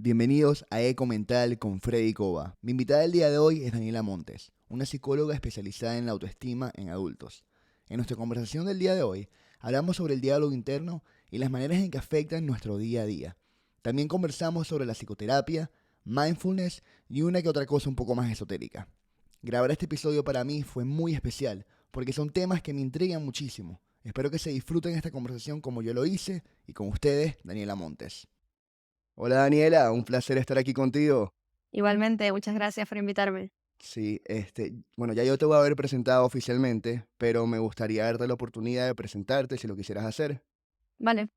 Bienvenidos a Eco Mental con Freddy Cova. Mi invitada del día de hoy es Daniela Montes, una psicóloga especializada en la autoestima en adultos. En nuestra conversación del día de hoy hablamos sobre el diálogo interno y las maneras en que afectan nuestro día a día. También conversamos sobre la psicoterapia, mindfulness y una que otra cosa un poco más esotérica. Grabar este episodio para mí fue muy especial porque son temas que me intrigan muchísimo. Espero que se disfruten esta conversación como yo lo hice y con ustedes, Daniela Montes. Hola Daniela, un placer estar aquí contigo. Igualmente, muchas gracias por invitarme. Sí, bueno, ya yo te voy a haber presentado oficialmente, pero me gustaría darte la oportunidad de presentarte si lo quisieras hacer. Vale.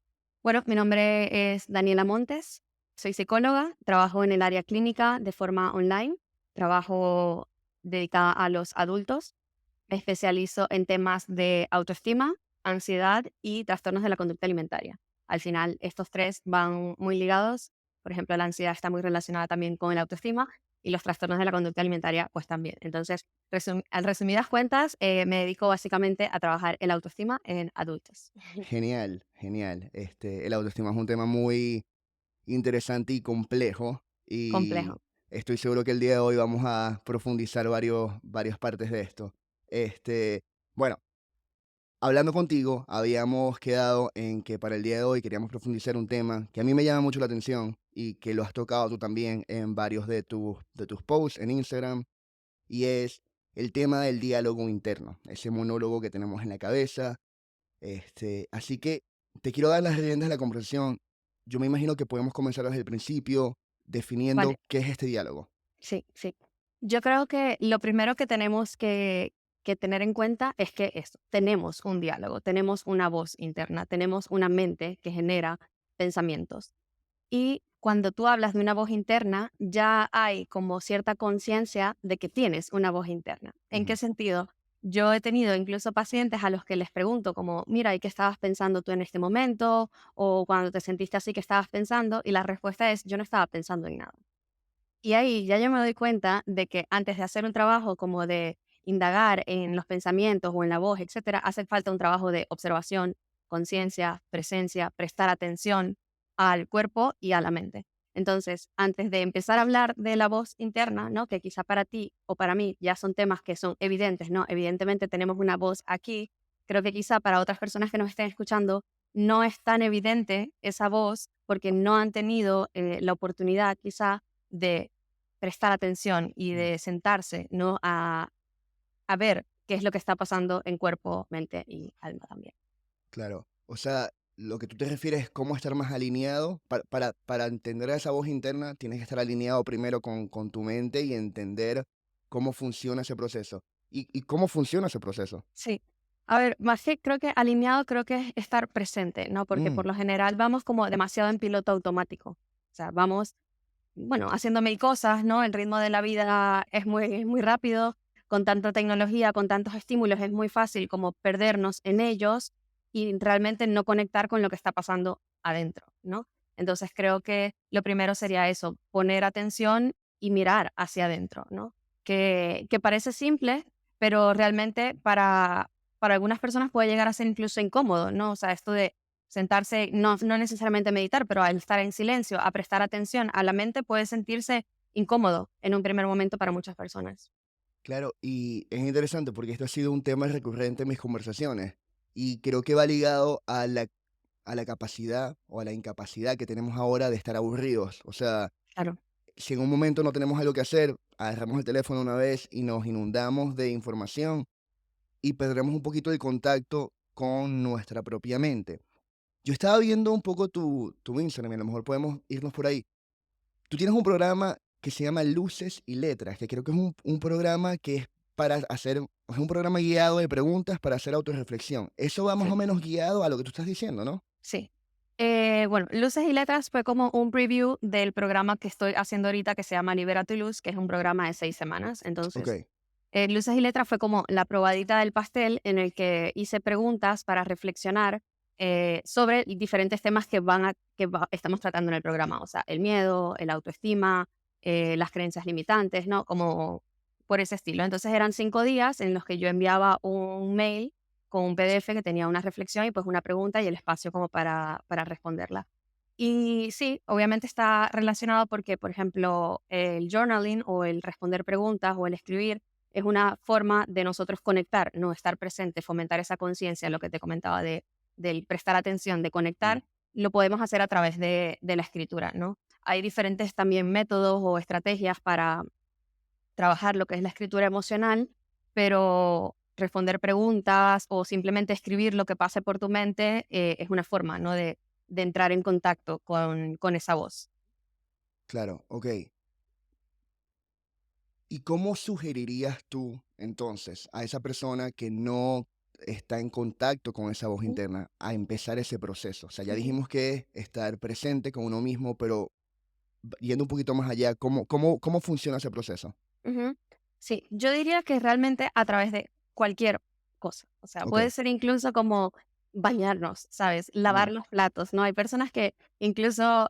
Bueno, mi nombre es Daniela Montes, soy psicóloga, trabajo en el área clínica de forma online, trabajo dedicada a los adultos, me especializo en temas de autoestima, ansiedad y trastornos de la conducta alimentaria. Al final, estos tres van muy ligados. Por ejemplo, la ansiedad está muy relacionada también con la autoestima y los trastornos de la conducta alimentaria, pues también. Entonces, en resumidas cuentas, me dedico básicamente a trabajar en la autoestima en adultos. Genial, genial. El autoestima es un tema muy interesante y complejo y Complejo. estoy seguro que el día de hoy vamos a profundizar varias partes de esto. Bueno, hablando contigo, habíamos quedado en que para el día de hoy queríamos profundizar un tema que a mí me llama mucho la atención y que lo has tocado tú también en varios de tus posts en Instagram, y es el tema del diálogo interno, ese monólogo que tenemos en la cabeza. Así que te quiero dar las riendas de la conversación. Yo me imagino que podemos comenzar desde el principio definiendo Vale. qué es este diálogo. Sí, sí. Yo creo que lo primero que tenemos que tener en cuenta es que tenemos un diálogo, tenemos una voz interna, tenemos una mente que genera pensamientos. Y cuando tú hablas de una voz interna, ya hay como cierta conciencia de que tienes una voz interna. ¿En qué Ujú. sentido? Yo he tenido incluso pacientes a los que les pregunto como, mira, ¿y qué estabas pensando tú en este momento? O cuando te sentiste así, ¿qué estabas pensando? Y la respuesta es, yo no estaba pensando en nada. Y ahí ya yo me doy cuenta de que antes de hacer un trabajo como de indagar en los pensamientos o en la voz, etcétera, hace falta un trabajo de observación, conciencia, presencia, prestar atención al cuerpo y a la mente. Entonces, antes de empezar a hablar de la voz interna, ¿no? Que quizá para ti o para mí ya son temas que son evidentes, ¿no? Evidentemente tenemos una voz aquí. Creo que quizá para otras personas que nos estén escuchando no es tan evidente esa voz porque no han tenido la oportunidad quizá de prestar atención y Mm. de sentarse, ¿no? A ver qué es lo que está pasando en cuerpo, mente y alma también. Claro. O sea, lo que tú te refieres es cómo estar más alineado. Para entender a esa voz interna, tienes que estar alineado primero con tu mente y entender cómo funciona ese proceso. ¿Y cómo funciona ese proceso? Sí. A ver, más que creo que alineado, creo que es estar presente, ¿no? Porque por Mm, lo general vamos como demasiado en piloto automático. O sea, vamos, bueno, haciendo mil cosas, ¿no? El ritmo de la vida es muy rápido, con tanta tecnología, con tantos estímulos, es muy fácil como perdernos en ellos y realmente no conectar con lo que está pasando adentro, ¿no? Entonces creo que lo primero sería eso, poner atención y mirar hacia adentro, ¿no? Que parece simple, pero realmente para algunas personas puede llegar a ser incluso incómodo, ¿no? O sea, esto de sentarse, no necesariamente meditar, pero al estar en silencio, a prestar atención a la mente puede sentirse incómodo en un primer momento para muchas personas. claro, y es interesante porque esto ha sido un tema recurrente en mis conversaciones y creo que va ligado a la capacidad o a la incapacidad que tenemos ahora de estar aburridos. O sea, Claro, si en un momento no tenemos algo que hacer, agarramos el teléfono una vez y nos inundamos de información y perdemos un poquito el contacto con nuestra propia mente. Yo estaba viendo un poco tu Instagram y a lo mejor podemos irnos por ahí. Tú tienes un programa que se llama Luces y Letras, que creo que es un programa que es para hacer, es un programa guiado de preguntas para hacer autorreflexión. Eso va más o sí, menos guiado a lo que tú estás diciendo, ¿no? sí. Bueno, Luces y Letras fue como un preview del programa que estoy haciendo ahorita que se llama Libera tu Luz, que es un programa de 6 semanas. Ok. Entonces, Luces y Letras fue como la probadita del pastel en el que hice preguntas para reflexionar sobre diferentes temas estamos tratando en el programa, o sea, el miedo, el autoestima, las creencias limitantes, ¿no? Como por ese estilo. Entonces eran 5 días en los que yo enviaba un mail con un PDF que tenía una reflexión y pues una pregunta y el espacio como para responderla. Y sí, obviamente está relacionado porque, por ejemplo, el journaling o el responder preguntas o el escribir es una forma de nosotros conectar, no estar presente, fomentar esa conciencia, lo que te comentaba del prestar atención, de Mm. conectar, lo podemos hacer a través de la escritura, ¿no? Hay diferentes también métodos o estrategias para trabajar lo que es la escritura emocional, pero responder preguntas o simplemente escribir lo que pase por tu mente es una forma, ¿no? De entrar en contacto con esa voz. Claro, ok. ¿Y cómo sugerirías tú entonces a esa persona que no está en contacto con esa voz Ujú, interna a empezar ese proceso? O sea, ya ujú, dijimos que es estar presente con uno mismo, pero yendo un poquito más allá, ¿cómo funciona ese proceso? ujú. Sí, yo diría que realmente a través de cualquier cosa. O sea, Ok. puede ser incluso como bañarnos, ¿sabes? Mm, Lavar los platos, ¿no? Hay personas que incluso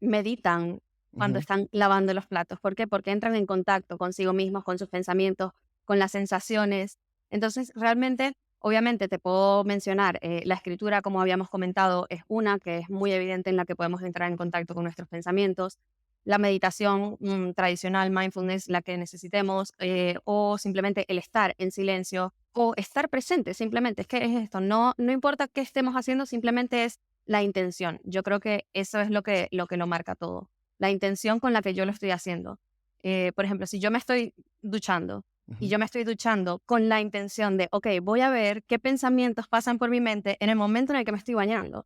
meditan cuando ujú. están lavando los platos. ¿Por qué? Porque entran en contacto consigo mismos, con sus pensamientos, con las sensaciones. Entonces, realmente, obviamente, te puedo mencionar, la escritura, como habíamos comentado, es una que es muy evidente en la que podemos entrar en contacto con nuestros pensamientos, la meditación tradicional, mindfulness, la que necesitemos, o simplemente el estar en silencio o estar presente, simplemente, es que es esto, no importa qué estemos haciendo, simplemente es la intención. Yo creo que eso es lo que lo marca todo, la intención con la que yo lo estoy haciendo. Por ejemplo, si yo me estoy duchando y Ujú. yo me estoy duchando con la intención de, ok, voy a ver qué pensamientos pasan por mi mente en el momento en el que me estoy bañando,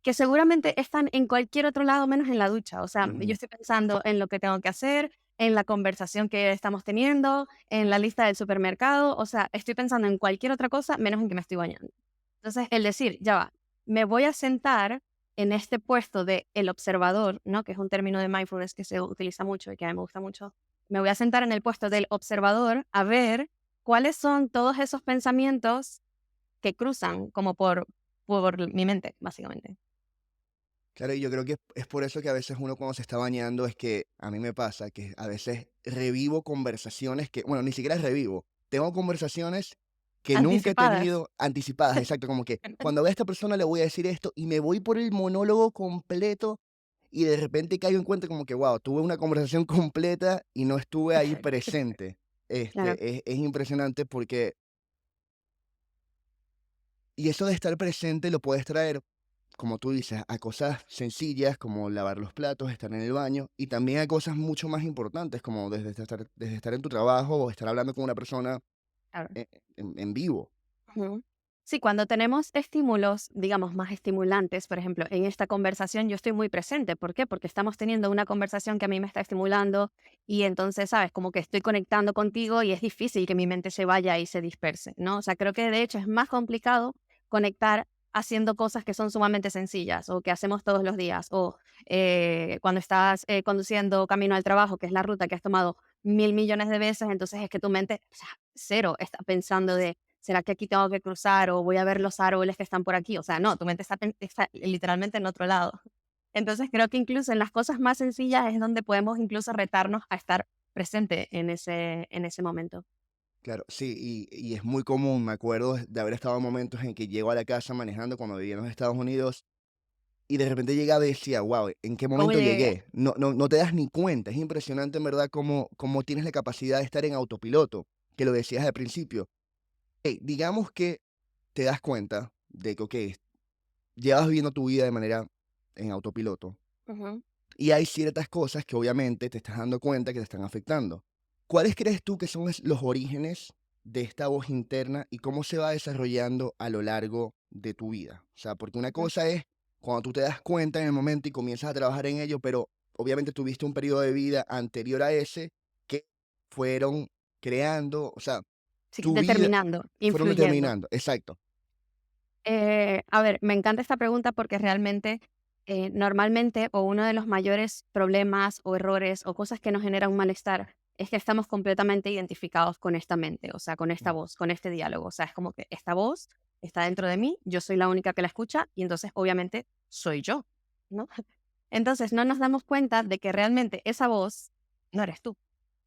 que seguramente están en cualquier otro lado menos en la ducha. O sea, yo Ujú. estoy pensando en lo que tengo que hacer, en la conversación que estamos teniendo, en la lista del supermercado. O sea, estoy pensando en cualquier otra cosa menos en que me estoy bañando. Entonces, el decir, ya va, me voy a sentar en este puesto de el observador, ¿no? Que es un término de mindfulness que se utiliza mucho y que a mí me gusta mucho. Me voy a sentar en el puesto del observador a ver cuáles son todos esos pensamientos que cruzan como por mi mente, básicamente. Claro, y yo creo que es por eso que a veces uno cuando se está bañando es que a mí me pasa que a veces revivo conversaciones que, bueno, ni siquiera revivo, tengo conversaciones que nunca he Anticipadas. tenido anticipadas, exacto, como que cuando vea a esta persona le voy a decir esto y me voy por el monólogo completo y de repente caigo en cuenta como que, wow, tuve una conversación completa y no estuve ahí presente. Claro. Es impresionante porque, y eso de estar presente lo puedes traer como tú dices, a cosas sencillas como lavar los platos, estar en el baño, y también a cosas mucho más importantes como desde estar en tu trabajo o estar hablando con una persona Claro. en vivo. Ujú. Sí, cuando tenemos estímulos, digamos, más estimulantes, por ejemplo, en esta conversación yo estoy muy presente. ¿Por qué? Porque estamos teniendo una conversación que a mí me está estimulando y entonces, ¿sabes? Como que estoy conectando contigo y es difícil que mi mente se vaya y se disperse, ¿no? O sea, creo que de hecho es más complicado conectar haciendo cosas que son sumamente sencillas o que hacemos todos los días o cuando estás conduciendo camino al trabajo, que es la ruta que has tomado 1.000 millones de veces, entonces es que tu mente, o sea, cero está pensando de ¿será que aquí tengo que cruzar o voy a ver los árboles que están por aquí? O sea, no, tu mente está literalmente en otro lado. Entonces creo que incluso en las cosas más sencillas es donde podemos incluso retarnos a estar presente en ese momento. Claro, sí, y es muy común, me acuerdo de haber estado en momentos en que llego a la casa manejando cuando vivía en los Estados Unidos y de repente llegaba y decía, wow, ¿en qué ¿Cómo momento llegué? llegué? No te das ni cuenta, es impresionante en verdad cómo tienes la capacidad de estar en autopiloto, que lo decías al principio. Digamos que te das cuenta de que, ok, llevas viviendo tu vida de manera en autopiloto Ujú. y hay ciertas cosas que obviamente te estás dando cuenta que te están afectando. ¿Cuáles crees tú que son los orígenes de esta voz interna y cómo se va desarrollando a lo largo de tu vida? O sea, porque una Ujú. cosa es cuando tú te das cuenta en el momento y comienzas a trabajar en ello, pero obviamente tuviste un periodo de vida anterior a ese que fueron creando, o sea, Sí, tu vida determinando, fueron influyendo. determinando, exacto. A ver, me encanta esta pregunta porque realmente, normalmente, o uno de los mayores problemas o errores o cosas que nos generan un malestar es que estamos completamente identificados con esta mente, o sea, con esta Mm. voz, con este diálogo. O sea, es como que esta voz está dentro de mí, yo soy la única que la escucha y entonces obviamente soy yo, ¿no? Entonces no nos damos cuenta de que realmente esa voz no eres tú,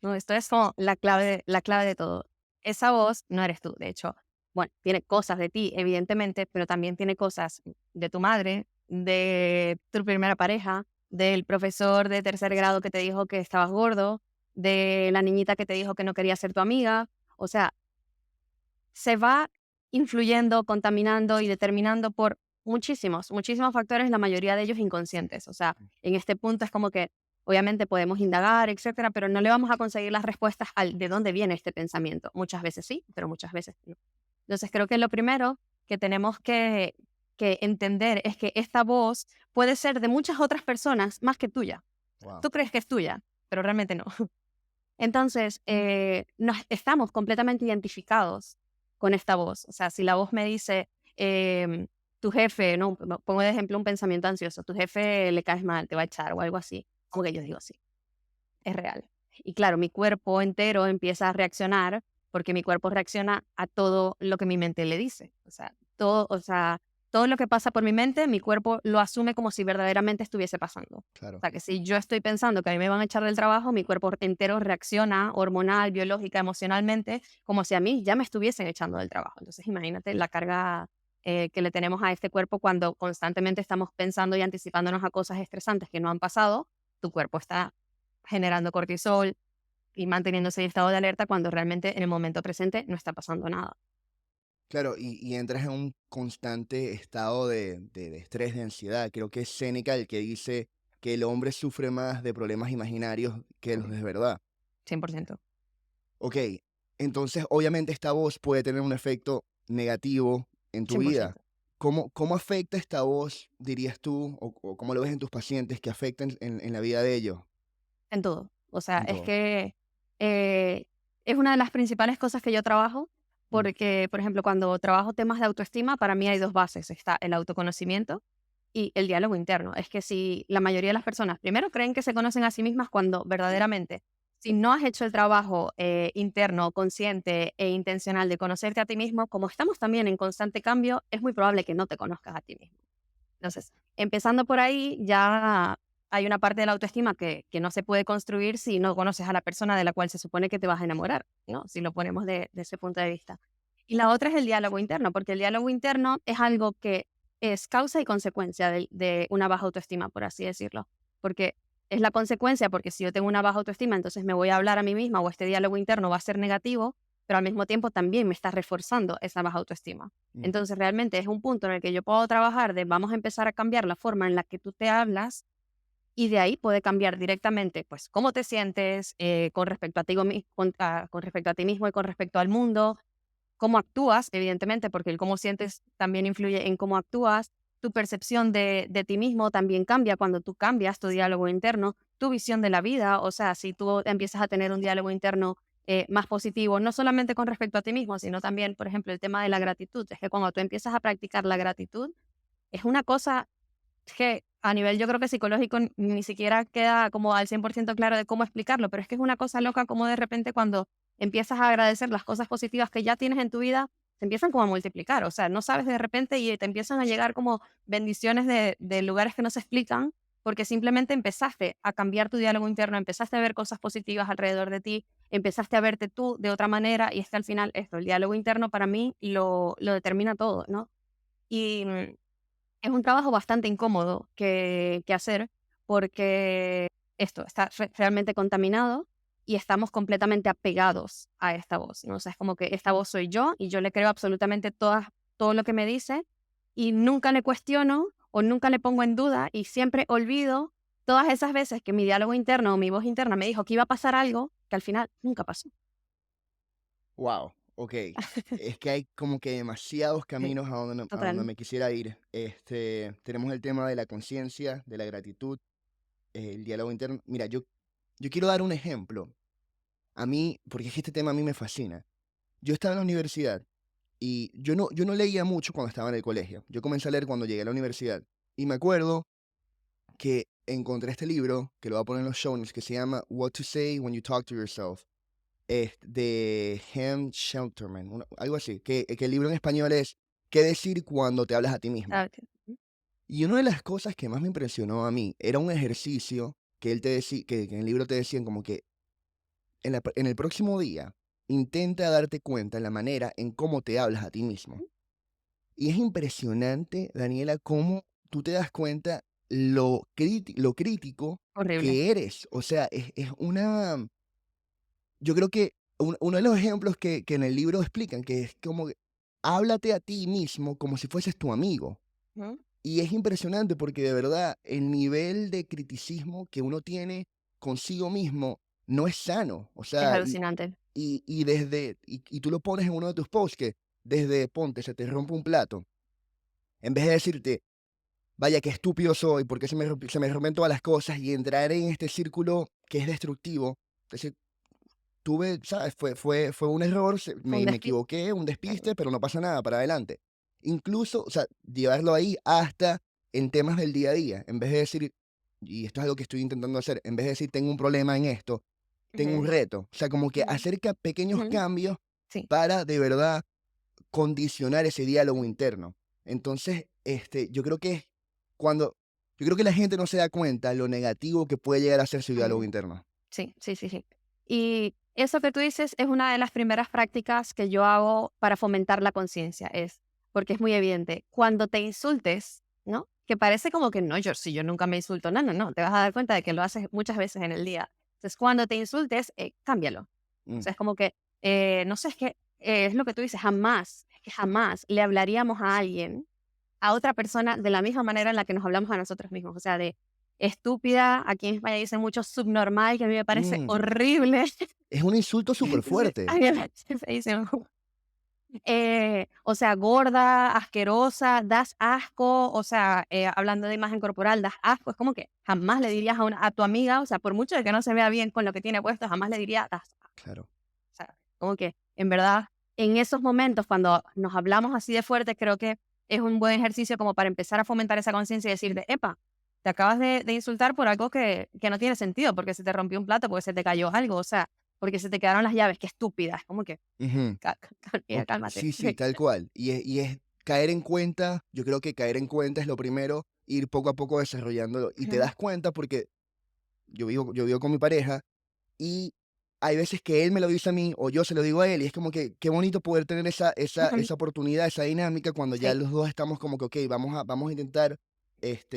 ¿no? Esto es como la clave de todo. Esa voz no eres tú, de hecho bueno, tiene cosas de ti, evidentemente, pero también tiene cosas de tu madre, de tu primera pareja, del profesor de tercer grado que te dijo que estabas gordo, de la niñita que te dijo que no quería ser tu amiga. O sea, se va influyendo, contaminando y determinando por muchísimos factores, la mayoría de ellos inconscientes. O sea, en este punto es como que obviamente podemos indagar, etcétera, pero no le vamos a conseguir las respuestas al de dónde viene este pensamiento. Muchas veces sí, pero muchas veces no. Entonces, creo que lo primero que tenemos que entender es que esta voz puede ser de muchas otras personas más que tuya. Wow, Tú crees que es tuya, pero realmente no. Entonces, nos estamos completamente identificados con esta voz. O sea, si la voz me dice, tu jefe, no, pongo de ejemplo un pensamiento ansioso, tu jefe le caes mal, te va a echar o algo así, como que yo digo, sí, es real. Y claro, mi cuerpo entero empieza a reaccionar porque mi cuerpo reacciona a todo lo que mi mente le dice. O sea, todo lo que pasa por mi mente, mi cuerpo lo asume como si verdaderamente estuviese pasando. O claro. sea, que si yo estoy pensando que a mí me van a echar del trabajo, mi cuerpo entero reacciona hormonal, biológica, emocionalmente, como si a mí ya me estuviesen echando del trabajo. Entonces, imagínate la carga que le tenemos a este cuerpo cuando constantemente estamos pensando y anticipándonos a cosas estresantes que no han pasado. Tu cuerpo está generando cortisol y manteniéndose en estado de alerta cuando realmente en el momento presente no está pasando nada. Claro, y entras en un constante estado de estrés, de ansiedad. Creo que es Séneca el que dice que el hombre sufre más de problemas imaginarios que los Sí, de verdad. 100%. Ok, entonces obviamente esta voz puede tener un efecto negativo en tu vida. 100%. ¿Cómo afecta esta voz, dirías tú, o cómo lo ves en tus pacientes que afecta en la vida de ellos? En todo. O sea, En es todo. que eh, es una de las principales cosas que yo trabajo, Mm, porque, por ejemplo, cuando trabajo temas de autoestima, para mí hay dos bases. Está el autoconocimiento y el diálogo interno. Es que si la mayoría de las personas primero creen que se conocen a sí mismas cuando verdaderamente, si no has hecho el trabajo interno, consciente e intencional de conocerte a ti mismo, como estamos también en constante cambio, es muy probable que no te conozcas a ti mismo. Entonces, empezando por ahí, ya hay una parte de la autoestima que no se puede construir si no conoces a la persona de la cual se supone que te vas a enamorar, ¿no? Si lo ponemos de ese punto de vista. Y la otra es el diálogo interno, porque el diálogo interno es algo que es causa y consecuencia de una baja autoestima, por así decirlo. Porque es la consecuencia, porque si yo tengo una baja autoestima, entonces me voy a hablar a mí misma o este diálogo interno va a ser negativo, pero al mismo tiempo también me está reforzando esa baja autoestima. mm. Entonces, realmente es un punto en el que yo puedo trabajar de vamos a empezar a cambiar la forma en la que tú te hablas y de ahí puede cambiar directamente, pues, cómo te sientes con respecto a ti, con respecto a ti mismo y con respecto al mundo, cómo actúas, evidentemente, porque el cómo sientes también influye en cómo actúas. Tu percepción de ti mismo también cambia cuando tú cambias tu diálogo interno, tu visión de la vida. O sea, si tú empiezas a tener un diálogo interno más positivo, no solamente con respecto a ti mismo, sino también, por ejemplo, el tema de la gratitud. Es que cuando tú empiezas a practicar la gratitud, es una cosa que a nivel yo creo que psicológico ni siquiera queda como al 100% claro de cómo explicarlo, pero es que es una cosa loca como de repente cuando empiezas a agradecer las cosas positivas que ya tienes en tu vida, se empiezan como a multiplicar, o sea, no sabes de repente y te empiezan a llegar como bendiciones de lugares que no se explican, porque simplemente empezaste a cambiar tu diálogo interno, empezaste a ver cosas positivas alrededor de ti, empezaste a verte tú de otra manera y es que al final esto, el diálogo interno para mí lo determina todo, ¿no? Y es un trabajo bastante incómodo que hacer porque esto está realmente contaminado y estamos completamente apegados a esta voz, ¿no? O sea, es como que esta voz soy yo y yo le creo absolutamente todo lo que me dice y nunca le cuestiono o nunca le pongo en duda y siempre olvido todas esas veces que mi diálogo interno o mi voz interna me dijo que iba a pasar algo que al final nunca pasó. Wow, ok. Es que hay como que demasiados Sí, caminos a donde total. me quisiera ir. Tenemos el tema de la conciencia, de la gratitud, el diálogo interno. Mira, yo quiero dar un ejemplo. A mí, porque es que este tema a mí me fascina. Yo estaba en la universidad y yo no leía mucho cuando estaba en el colegio. Yo comencé a leer cuando llegué a la universidad. Y me acuerdo que encontré este libro, que lo voy a poner en los show notes, que se llama What to Say When You Talk to Yourself, de Hem Shelterman, algo así, que el libro en español es ¿Qué decir cuando te hablas a ti mismo? Ah, ok. Y una de las cosas que más me impresionó a mí era un ejercicio que él te decía, que en el libro te decían como que en el próximo día intenta darte cuenta en la manera en cómo te hablas a ti mismo. Y es impresionante, Daniela, cómo tú te das cuenta lo crítico Horrible. que eres. O sea, yo creo que uno de los ejemplos que en el libro explican, que es como que háblate a ti mismo como si fueses tu amigo. Ujú. Y es impresionante porque de verdad el nivel de criticismo que uno tiene consigo mismo no es sano. O Es sea, alucinante. y tú lo pones en uno de tus posts que desde ponte, se te rompe un plato, en vez de decirte, vaya, qué estúpido soy, porque se me rompen todas las cosas y entrar en este círculo que es destructivo. Decir, tuve, ¿sabes? Fue un error, Fue un me despido. equivoqué, un despiste, pero no pasa nada, para adelante. Incluso, o sea, llevarlo ahí hasta en temas del día a día, en vez de decir, y esto es algo que estoy intentando hacer, en vez de decir, tengo un problema en esto, tengo un Ujú, reto. O sea, como que ujú, acerca pequeños ujú. cambios Sí. para de verdad condicionar ese diálogo interno. Entonces, yo creo que cuando, yo creo que la gente no se da cuenta lo negativo que puede llegar a ser su diálogo Ujú. interno. Sí, sí, sí, sí. Y eso que tú dices es una de las primeras prácticas que yo hago para fomentar la conciencia, porque es muy evidente, cuando te insultes, ¿no? Que parece como que no, yo nunca me insulto, no, no, no, te vas a dar cuenta de que lo haces muchas veces en el día. Entonces, cuando te insultes, cámbialo. O Mm, sea, es como que, no sé, es que es lo que tú dices, jamás, es que jamás le hablaríamos a alguien, a otra persona, de la misma manera en la que nos hablamos a nosotros mismos, o sea, de estúpida, aquí en España dicen mucho subnormal, que a mí me parece mm. horrible. Es un insulto súper Sí, a fuerte. mí me parece feísimo. O sea, gorda, asquerosa, das asco, o sea, hablando de imagen corporal, das asco, es como que jamás le dirías a tu amiga, o sea, por mucho de que no se vea bien con lo que tiene puesto, jamás le dirías, das asco. Claro. O sea, como que en verdad, en esos momentos, cuando nos hablamos así de fuerte, creo que es un buen ejercicio como para empezar a fomentar esa conciencia y decirte, epa, te acabas de insultar por algo que no tiene sentido, porque se te rompió un plato, porque se te cayó algo, o sea, porque se te quedaron las llaves, qué estúpida. Es como que, Ujú. amiga, cálmate. Sí, sí, tal cual. Y es caer en cuenta, yo creo que caer en cuenta es lo primero, ir poco a poco desarrollándolo. Y te Ujú, das cuenta porque yo vivo con mi pareja y hay veces que él me lo dice a mí o yo se lo digo a él y es como que qué bonito poder tener ujú. esa oportunidad, esa dinámica cuando ya Sí. los dos estamos como que, ok, vamos a intentar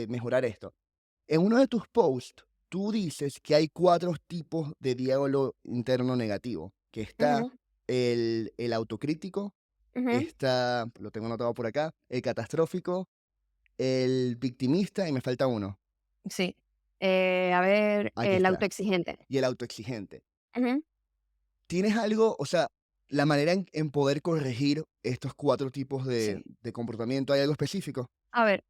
mejorar esto. En uno de tus posts, tú dices que hay 4 tipos de diálogo interno negativo, que está Ujú, el autocrítico, ujú. está, lo tengo anotado por acá, el catastrófico, el victimista y me falta uno. Sí. A ver, Aquí el está. autoexigente. Y el autoexigente. Ujú. ¿Tienes algo, o sea, la manera en poder corregir estos 4 tipos de Sí. comportamiento, hay algo específico? A ver,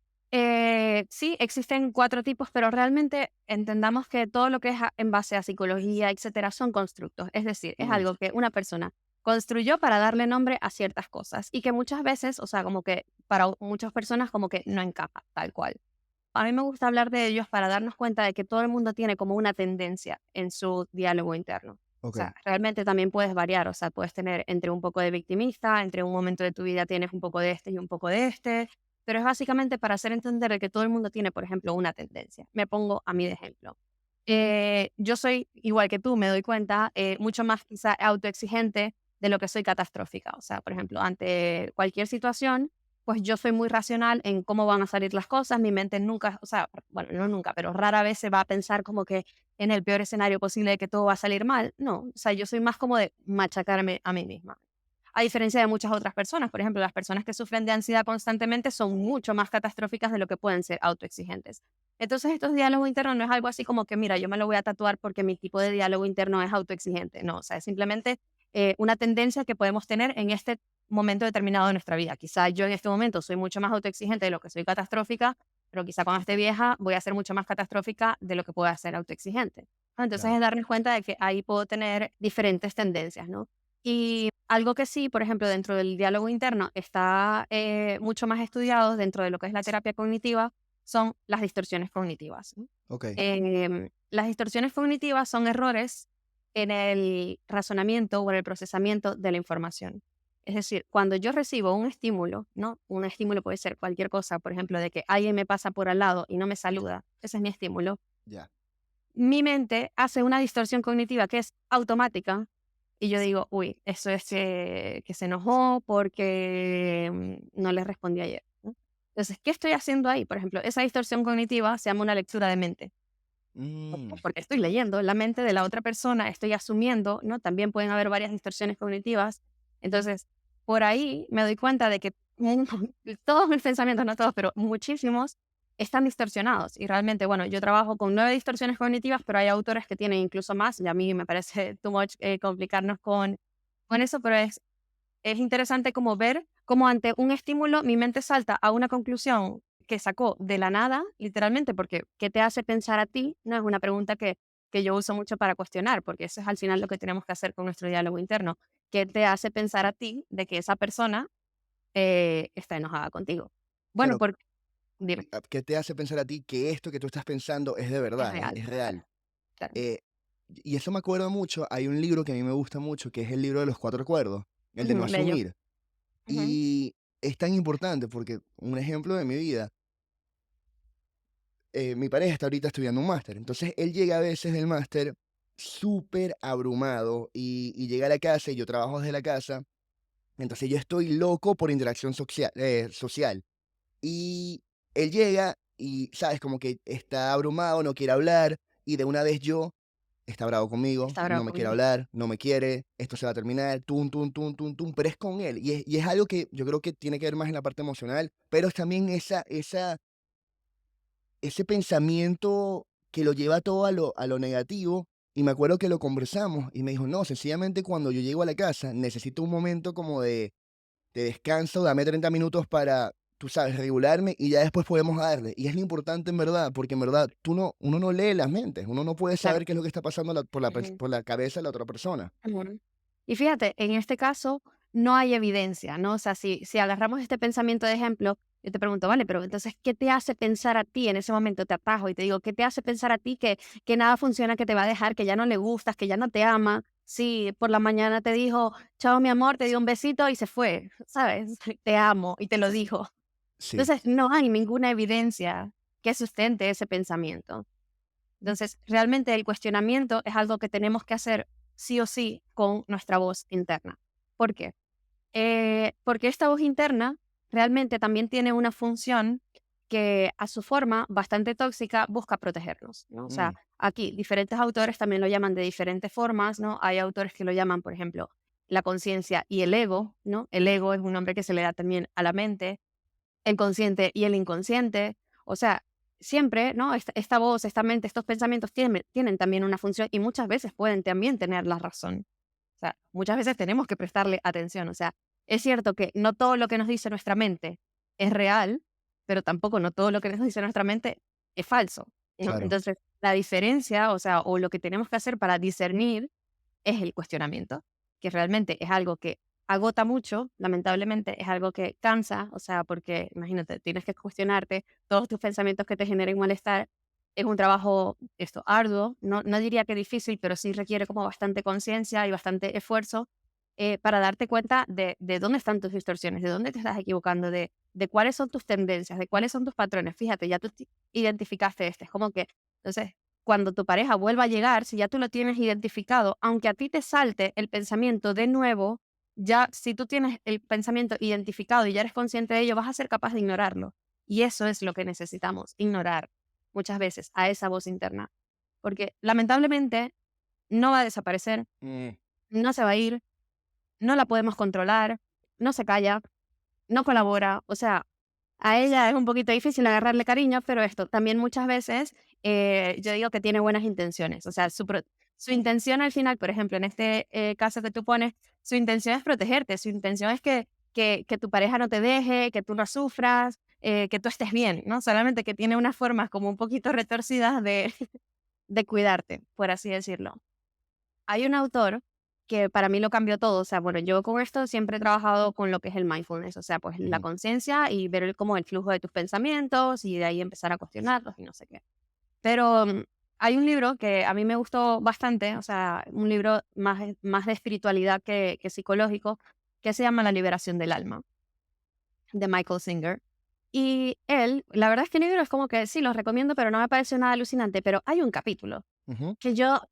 sí, existen 4 tipos, pero realmente entendamos que todo lo que es en base a psicología, etcétera, son constructos. Es decir, es Mm, algo que una persona construyó para darle nombre a ciertas cosas y que muchas veces, o sea, como que para muchas personas como que no encaja tal cual. A mí me gusta hablar de ellos para darnos cuenta de que todo el mundo tiene como una tendencia en su diálogo interno. O sea, okey, realmente también puedes variar, o sea, puedes tener entre un poco de victimista, entre un momento de tu vida tienes un poco de este y un poco de este, pero es básicamente para hacer entender de que todo el mundo tiene, por ejemplo, una tendencia. Me pongo a mí de ejemplo. Yo soy igual que tú, me doy cuenta, mucho más quizá autoexigente de lo que soy catastrófica. O sea, por ejemplo, ante cualquier situación, pues yo soy muy racional en cómo van a salir las cosas. Mi mente nunca, o sea, bueno, no nunca, pero rara vez se va a pensar como que en el peor escenario posible de que todo va a salir mal. No, o sea, yo soy más como de machacarme a mí misma. A diferencia de muchas otras personas, por ejemplo, las personas que sufren de ansiedad constantemente son mucho más catastróficas de lo que pueden ser autoexigentes. Entonces, estos diálogos internos no es algo así como que, mira, yo me lo voy a tatuar porque mi tipo de diálogo interno es autoexigente. No, o sea, es simplemente una tendencia que podemos tener en este momento determinado de nuestra vida. Quizá yo en este momento soy mucho más autoexigente de lo que soy catastrófica, pero quizá cuando esté vieja voy a ser mucho más catastrófica de lo que pueda ser autoexigente. Entonces, claro, es darnos cuenta de que ahí puedo tener diferentes tendencias, ¿no? Y algo que sí, por ejemplo, dentro del diálogo interno está mucho más estudiado dentro de lo que es la terapia cognitiva, son las distorsiones cognitivas, ¿no? okey, Las distorsiones cognitivas son errores en el razonamiento o en el procesamiento de la información. Es decir, cuando yo recibo un estímulo, ¿no? Un estímulo puede ser cualquier cosa, por ejemplo, de que alguien me pasa por al lado y no me saluda, ese es mi estímulo. ya, Mi mente hace una distorsión cognitiva que es automática y yo digo, uy, eso es que se enojó porque no le respondí ayer, ¿no? Entonces, ¿qué estoy haciendo ahí? Por ejemplo, esa distorsión cognitiva se llama una lectura de mente. ¿Por qué? Mm, Porque estoy leyendo la mente de la otra persona, estoy asumiendo, ¿no? También pueden haber varias distorsiones cognitivas. Entonces, por ahí me doy cuenta de que todos mis pensamientos, no todos, pero muchísimos, están distorsionados. Y realmente, bueno, yo trabajo con 9 distorsiones cognitivas, pero hay autores que tienen incluso más, y a mí me parece too much complicarnos con eso, pero es interesante como ver cómo ante un estímulo mi mente salta a una conclusión que sacó de la nada, literalmente, porque ¿qué te hace pensar a ti? No es una pregunta que yo uso mucho para cuestionar, porque eso es al final lo que tenemos que hacer con nuestro diálogo interno. ¿Qué te hace pensar a ti de que esa persona está enojada contigo? Bueno, claro, porque, dime, ¿qué te hace pensar a ti que esto que tú estás pensando es de es verdad, real, es claro, real? claro. Eh, y eso me acuerdo mucho, hay un libro que a mí me gusta mucho, que es el libro de los cuatro acuerdos, el de no Ujú, bello. asumir. Ujú. Y es tan importante porque un ejemplo de mi vida, mi pareja está ahorita estudiando un máster, entonces él llega a veces del máster súper abrumado y llega a la casa y yo trabajo desde la casa, entonces yo estoy loco por interacción social. Y él llega y, ¿sabes? Como que está abrumado, no quiere hablar y de una vez yo está bravo conmigo, Está bravo no me quiere conmigo. hablar, no me quiere, esto se va a terminar, tum, tum, tum, tum, tum, pero es con él. Y es algo que yo creo que tiene que ver más en la parte emocional, pero es también ese pensamiento que lo lleva todo a lo negativo. Y me acuerdo que lo conversamos y me dijo, no, sencillamente cuando yo llego a la casa necesito un momento como de descanso, dame 30 minutos para, tú sabes, regularme y ya después podemos darle. Y es lo importante en verdad, porque en verdad uno no lee las mentes, uno no puede Claro. saber qué es lo que está pasando por la cabeza de la otra persona. Ujú. Y fíjate, en este caso no hay evidencia, ¿no? O sea, si agarramos este pensamiento de ejemplo, yo te pregunto, vale, pero entonces, ¿qué te hace pensar a ti en ese momento? Te atajo y te digo, ¿qué te hace pensar a ti que nada funciona, que te va a dejar, que ya no le gustas, que ya no te ama? Sí, por la mañana te dijo, chao, mi amor, te dio un besito y se fue, ¿sabes? Te amo y te lo dijo. Sí. Entonces, no hay ninguna evidencia que sustente ese pensamiento. Entonces, realmente el cuestionamiento es algo que tenemos que hacer sí o sí con nuestra voz interna. ¿Por qué? Porque esta voz interna realmente también tiene una función que a su forma bastante tóxica busca protegernos, ¿no? O sea, Mm, aquí diferentes autores también lo llaman de diferentes formas, ¿no? Hay autores que lo llaman, por ejemplo, la conciencia y el ego, ¿no? El ego es un nombre que se le da también a la mente, el consciente y el inconsciente. O sea, siempre, ¿no? Esta voz, esta mente, estos pensamientos tienen también una función y muchas veces pueden también tener la razón. O sea, muchas veces tenemos que prestarle atención. O sea, es cierto que no todo lo que nos dice nuestra mente es real, pero tampoco no todo lo que nos dice nuestra mente es falso, ¿no? claro, Entonces, la diferencia, o sea, o lo que tenemos que hacer para discernir es el cuestionamiento, que realmente es algo que agota mucho, lamentablemente es algo que cansa, o sea, porque imagínate, tienes que cuestionarte todos tus pensamientos que te generen malestar. Es un trabajo esto arduo, no diría que difícil, pero sí requiere como bastante conciencia y bastante esfuerzo para darte cuenta de dónde están tus distorsiones, de dónde te estás equivocando, de cuáles son tus tendencias, de cuáles son tus patrones. Fíjate, ya tú identificaste este, es como que, entonces, cuando tu pareja vuelva a llegar, si ya tú lo tienes identificado, aunque a ti te salte el pensamiento de nuevo, ya si tú tienes el pensamiento identificado y ya eres consciente de ello, vas a ser capaz de ignorarlo. Y eso es lo que necesitamos, ignorar muchas veces a esa voz interna. Porque lamentablemente no va a desaparecer, mm, no se va a ir, no la podemos controlar, no se calla, no colabora. O sea, a ella es un poquito difícil agarrarle cariño, pero esto también muchas veces yo digo que tiene buenas intenciones. O sea, su intención al final, por ejemplo, en este caso que tú pones, su intención es protegerte, su intención es que tu pareja no te deje, que tú no sufras, que tú estés bien, ¿no? Solamente que tiene unas formas como un poquito retorcidas de cuidarte, por así decirlo. Hay un autor que para mí lo cambió todo, o sea, bueno, yo con esto siempre he trabajado con lo que es el mindfulness, o sea, pues la ujú, conciencia y ver como el flujo de tus pensamientos y de ahí empezar a cuestionarlos y no sé qué. Pero hay un libro que a mí me gustó bastante, o sea, un libro más de espiritualidad que psicológico, que se llama La liberación del alma, de Michael Singer. Y él, la verdad es que el libro es como que sí, lo recomiendo, pero no me pareció nada alucinante, pero hay un capítulo ujú, que yo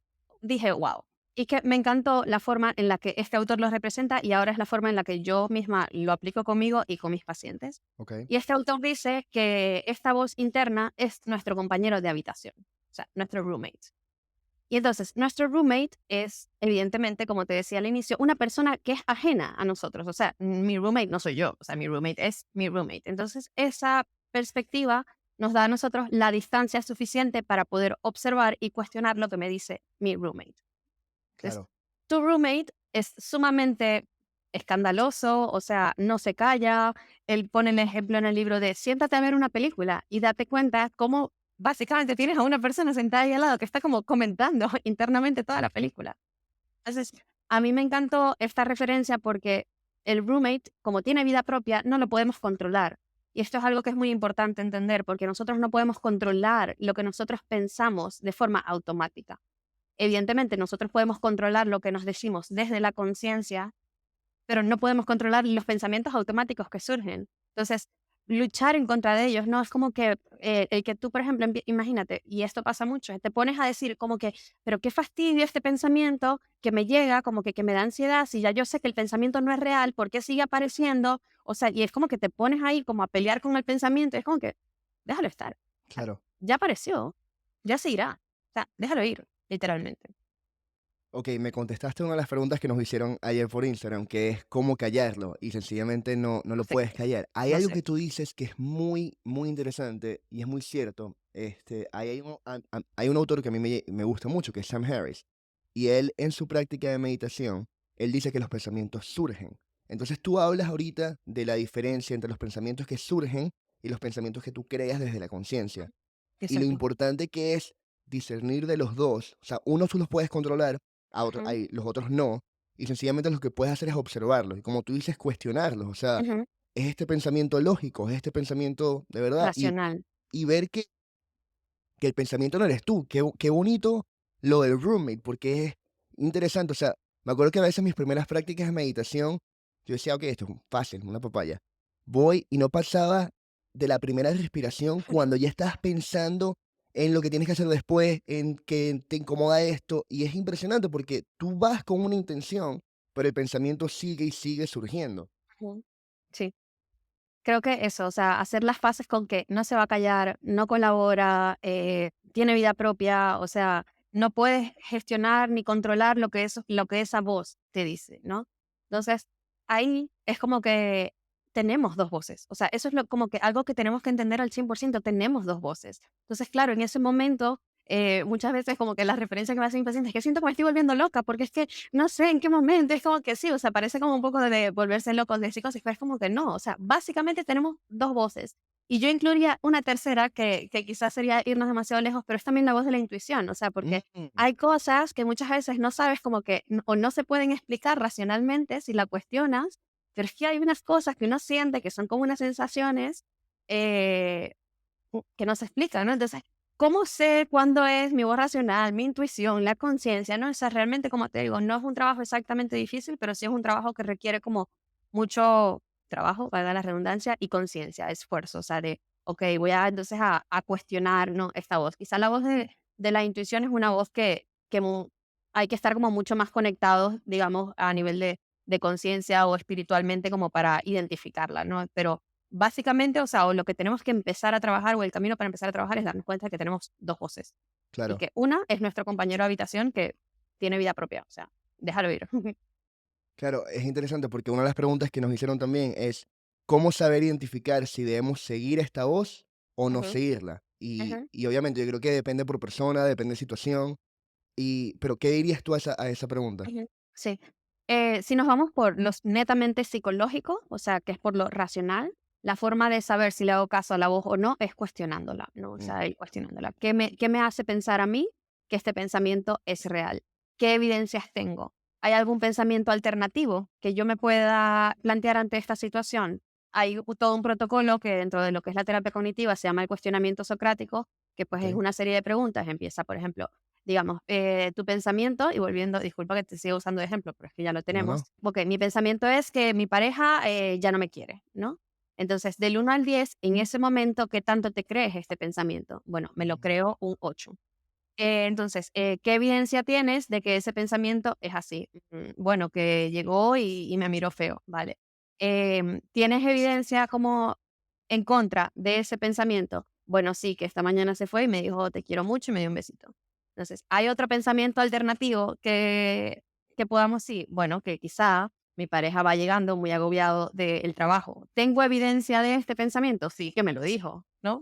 dije, wow. Y que me encantó la forma en la que este autor lo representa y ahora es la forma en la que yo misma lo aplico conmigo y con mis pacientes. Ok, Y este autor dice que esta voz interna es nuestro compañero de habitación, o sea, nuestro roommate. Y entonces, nuestro roommate es, evidentemente, como te decía al inicio, una persona que es ajena a nosotros. O sea, mi roommate no soy yo, o sea, mi roommate es mi roommate. Entonces, esa perspectiva nos da a nosotros la distancia suficiente para poder observar y cuestionar lo que me dice mi roommate. Entonces, claro, tu roommate es sumamente escandaloso, o sea, no se calla. Él pone el ejemplo en el libro de siéntate a ver una película y date cuenta cómo básicamente tienes a una persona sentada ahí al lado que está como comentando internamente toda la película. Entonces, a mí me encantó esta referencia porque el roommate, como tiene vida propia, no lo podemos controlar. Y esto es algo que es muy importante entender porque nosotros no podemos controlar lo que nosotros pensamos de forma automática. Evidentemente, nosotros podemos controlar lo que nos decimos desde la conciencia, pero no podemos controlar los pensamientos automáticos que surgen. Entonces, luchar en contra de ellos, ¿no? Es como que el que tú, por ejemplo, imagínate, y esto pasa mucho, te pones a decir como que, pero qué fastidio este pensamiento que me llega, como que me da ansiedad, si ya yo sé que el pensamiento no es real, ¿por qué sigue apareciendo? O sea, y es como que te pones ahí como a pelear con el pensamiento, es como que, déjalo estar. O sea, claro. ya apareció, ya se irá. O sea, déjalo ir, literalmente. Ok, me contestaste una de las preguntas que nos hicieron ayer por Instagram, que es cómo callarlo, y sencillamente no lo Sí, puedes callar. Hay lo algo sé. que tú dices que es muy, muy interesante y es muy cierto. Hay un autor que a mí me gusta mucho, que es Sam Harris, y él en su práctica de meditación, él dice que los pensamientos surgen. Entonces tú hablas ahorita de la diferencia entre los pensamientos que surgen y los pensamientos que tú creas desde la conciencia. Y lo Exacto. importante que es discernir de los dos, o sea, unos tú los puedes controlar, Ujú, los otros no, y sencillamente lo que puedes hacer es observarlos, y como tú dices, cuestionarlos, o sea, ujú. es este pensamiento lógico, es este pensamiento de verdad, Racional. y ver que el pensamiento no eres tú, qué bonito lo del roommate, porque es interesante, o sea, me acuerdo que a veces mis primeras prácticas de meditación, yo decía, ok, esto es fácil, una papaya, voy y no pasaba de la primera respiración cuando ya estás pensando en lo que tienes que hacer después, en que te incomoda esto, y es impresionante porque tú vas con una intención, pero el pensamiento sigue y sigue surgiendo. Ujú. Sí. Creo que eso, o sea, hacer las paces con que no se va a callar, no colabora, tiene vida propia, o sea, no puedes gestionar ni controlar lo que esa voz te dice, ¿no? Entonces, ahí es como que tenemos dos voces, o sea, eso es como que algo que tenemos que entender al 100%. Tenemos dos voces. Entonces, claro, en ese momento, muchas veces como que la referencia que me hacen mis pacientes es que siento que me estoy volviendo loca, porque es que no sé en qué momento, es como que sí, o sea, parece como un poco de volverse locos de psicosis, pero es como que no, o sea, básicamente tenemos dos voces. Y yo incluiría una tercera que quizás sería irnos demasiado lejos, pero es también la voz de la intuición, o sea, porque Mm, hay cosas que muchas veces no sabes como que o no se pueden explicar racionalmente si la cuestionas, pero es que hay unas cosas que uno siente que son como unas sensaciones eh, que no se explican, ¿no? Entonces, ¿cómo sé cuándo es mi voz racional, mi intuición, la conciencia, ¿no? O sea, realmente, como te digo, no es un trabajo exactamente difícil, pero sí es un trabajo que requiere como mucho trabajo, valga la redundancia, y conciencia, esfuerzo, o sea, de, ok, voy a entonces a cuestionar, ¿no? Esta voz. Quizá la voz de la intuición es una voz que hay que estar como mucho más conectados, digamos, a nivel de conciencia o espiritualmente como para identificarla, ¿no? Pero básicamente, o sea, o lo que tenemos que empezar a trabajar, o el camino para empezar a trabajar es darnos cuenta de que tenemos dos voces. Y claro. que una es nuestro compañero de habitación que tiene vida propia, o sea, déjalo ir. Claro, es interesante porque una de las preguntas que nos hicieron también es cómo saber identificar si debemos seguir esta voz o no Ujú, seguirla. ujú, Y obviamente yo creo que depende por persona, depende de situación. Pero ¿qué dirías tú a esa pregunta? ujú. Sí. Si nos vamos por lo netamente psicológico, o sea, que es por lo racional, la forma de saber si le hago caso a la voz o no es cuestionándola, ¿no? O Mm, sea, ir cuestionándola. ¿Qué me hace pensar a mí que este pensamiento es real? ¿Qué evidencias tengo? ¿Hay algún pensamiento alternativo que yo me pueda plantear ante esta situación? Hay todo un protocolo que dentro de lo que es la terapia cognitiva se llama el cuestionamiento socrático, que pues ok, es una serie de preguntas. Empieza, por ejemplo, digamos, tu pensamiento, y volviendo, disculpa que te siga usando de ejemplo, pero es que ya lo no, tenemos. no. Ok, mi pensamiento es que mi pareja ya no me quiere, ¿no? Entonces, del 1 al 10, en ese momento, ¿qué tanto te crees este pensamiento? Bueno, me lo Mm, creo un 8. Entonces, ¿qué evidencia tienes de que ese pensamiento es así? Bueno, que llegó y me miró feo, vale. ¿Tienes evidencia como en contra de ese pensamiento? Bueno, sí, que esta mañana se fue y me dijo: "Te quiero mucho", y me dio un besito. Entonces, ¿hay otro pensamiento alternativo que podamos sí? Bueno, que quizá mi pareja va llegando muy agobiado del trabajo. ¿Tengo evidencia de este pensamiento? Sí, que me lo dijo, ¿no?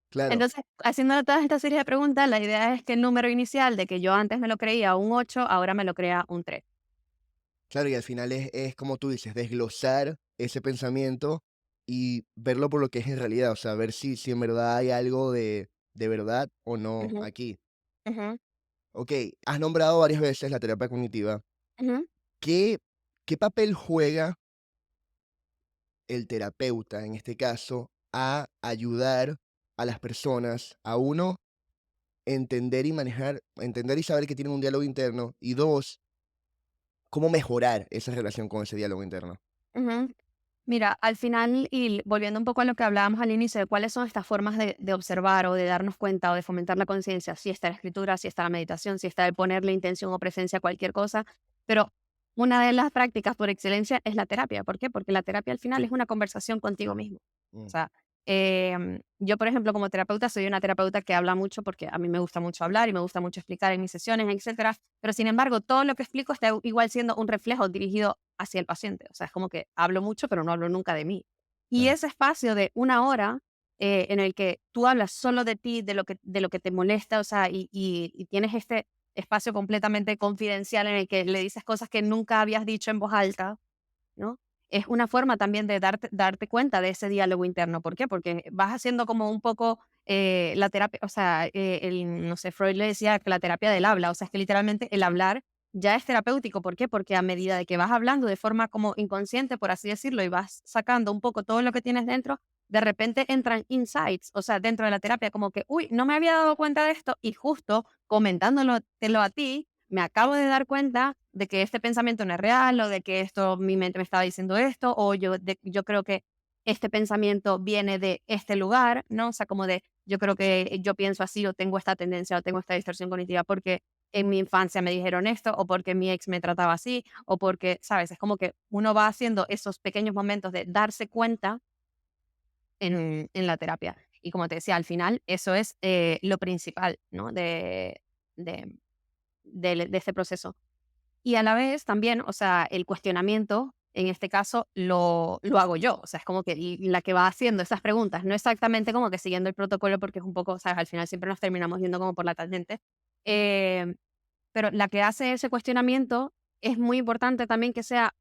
Claro, Entonces, haciendo toda esta serie de preguntas, la idea es que el número inicial de que yo antes me lo creía un 8, ahora me lo crea un 3. claro, y al final es como tú dices, desglosar ese pensamiento y verlo por lo que es en realidad, o sea, ver si en verdad hay algo de verdad o no Ujú, aquí. ujú, Ok, has nombrado varias veces la terapia cognitiva. ujú, ¿Qué, qué papel juega el terapeuta, en este caso, a ayudar a las personas, a uno, entender y manejar, entender y saber que tienen un diálogo interno, y dos, cómo mejorar esa relación con ese diálogo interno? ujú. Mira, al final, y volviendo un poco a lo que hablábamos al inicio de cuáles son estas formas de observar o de darnos cuenta o de fomentar la conciencia, si está la escritura, si está la meditación, si está el ponerle intención o presencia a cualquier cosa, pero una de las prácticas por excelencia es la terapia. ¿Por qué? Porque la terapia al final es una conversación contigo mismo. O Mm, sea, yo, por ejemplo, como terapeuta, soy una terapeuta que habla mucho porque a mí me gusta mucho hablar y me gusta mucho explicar en mis sesiones, etcétera. Pero sin embargo, todo lo que explico está igual siendo un reflejo dirigido hacia el paciente. O sea, es como que hablo mucho, pero no hablo nunca de mí. Y claro, ese espacio de una hora en el que tú hablas solo de ti, de lo que te molesta, o sea, y tienes este espacio completamente confidencial en el que le dices cosas que nunca habías dicho en voz alta, ¿no? Es una forma también de darte cuenta de ese diálogo interno. ¿Por qué? Porque vas haciendo como un poco la terapia, o sea, no sé, Freud le decía que la terapia del habla, o sea, es que literalmente el hablar ya es terapéutico. ¿Por qué? Porque a medida de que vas hablando de forma como inconsciente, por así decirlo, y vas sacando un poco todo lo que tienes dentro, de repente entran insights, o sea, dentro de la terapia, como que, uy, no me había dado cuenta de esto, y justo comentándolo a ti, me acabo de dar cuenta de que este pensamiento no es real, o de que esto, mi mente me estaba diciendo esto, o yo creo que este pensamiento viene de este lugar, ¿no? O sea, como de, yo creo que yo pienso así, o tengo esta tendencia, o tengo esta distorsión cognitiva porque en mi infancia me dijeron esto, o porque mi ex me trataba así, o porque, ¿sabes? Es como que uno va haciendo esos pequeños momentos de darse cuenta en la terapia. Y como te decía, al final eso es lo principal, ¿no? De, de este proceso. Y a la vez también, o sea, el cuestionamiento, en este caso, lo hago yo. O sea, es como que la que va haciendo esas preguntas, no exactamente como que siguiendo el protocolo, porque es un poco, ¿sabes? Al final siempre nos terminamos yendo como por la tangente. Eh, pero la que hace ese cuestionamiento es muy importante también que sea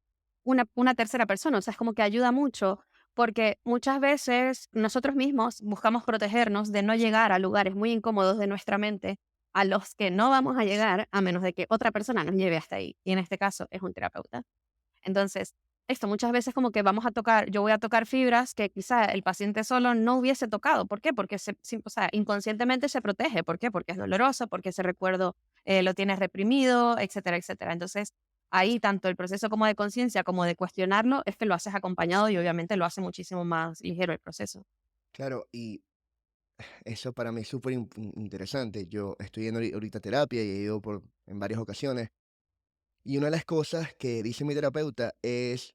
una tercera persona. O sea, es como que ayuda mucho, porque muchas veces nosotros mismos buscamos protegernos de no llegar a lugares muy incómodos de nuestra mente a los que no vamos a llegar a menos de que otra persona nos lleve hasta ahí. Y en este caso es un terapeuta. Entonces, esto muchas veces como que yo voy a tocar fibras que quizá el paciente solo no hubiese tocado. ¿Por qué? Porque o sea, inconscientemente se protege. ¿Por qué? Porque es doloroso, porque ese recuerdo lo tienes reprimido, etcétera, etcétera. Entonces, ahí tanto el proceso como de conciencia como de cuestionarlo es que lo haces acompañado y obviamente lo hace muchísimo más ligero el proceso. claro, y eso para mí es súper interesante. Yo estoy en ahorita terapia y he ido en varias ocasiones. Y una de las cosas que dice mi terapeuta es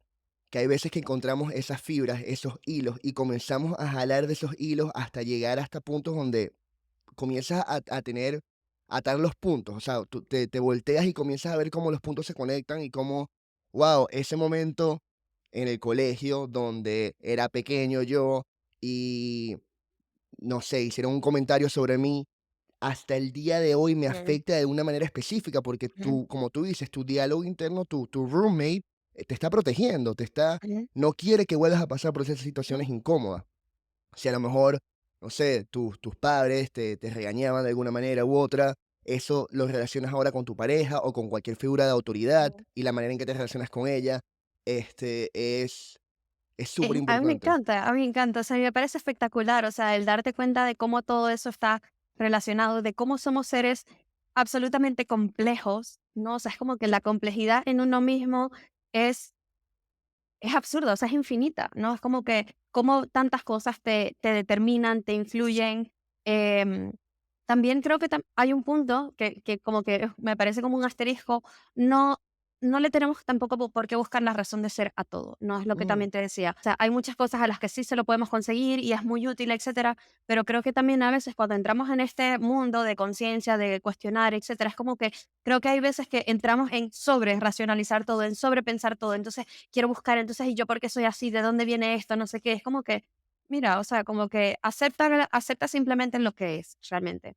que hay veces que encontramos esas fibras, esos hilos, y comenzamos a jalar de esos hilos hasta llegar hasta puntos donde comienzas a tener, a atar los puntos. O sea, tú te volteas y comienzas a ver cómo los puntos se conectan y cómo, wow, ese momento en el colegio donde era pequeño yo y, no sé, hicieron un comentario sobre mí hasta el día de hoy me Ujú, afecta de una manera específica, porque ujú, tú, como tú dices, tu diálogo interno, tu roommate, te está protegiendo, ujú, no quiere que vuelvas a pasar por esas situaciones incómodas. Si a lo mejor, no sé, tus padres te regañaban de alguna manera u otra, eso lo relacionas ahora con tu pareja o con cualquier figura de autoridad ujú. y la manera en que te relacionas con ella, este, es súper A mí me importante. encanta, a mí me encanta, o sea, me parece espectacular, o sea, el darte cuenta de cómo todo eso está relacionado, de cómo somos seres absolutamente complejos, ¿no? O sea, es como que la complejidad en uno mismo es, es absurda, o sea, es infinita, ¿no? Es como que cómo tantas cosas te determinan, te influyen, em, También creo que hay un punto que como que me parece como un asterisco, no, no le tenemos tampoco por qué buscar la razón de ser a todo, no es lo que Mm, también te decía. O sea, hay muchas cosas a las que sí se lo podemos conseguir y es muy útil, etcétera, pero creo que también a veces cuando entramos en este mundo de conciencia, de cuestionar, etcétera, es como que creo que hay veces que entramos en sobre racionalizar todo, en sobrepensar todo, entonces quiero buscar, entonces, ¿y yo por qué soy así? ¿De dónde viene esto? No sé qué, es como que mira, o sea, como que acepta simplemente en lo que es, realmente.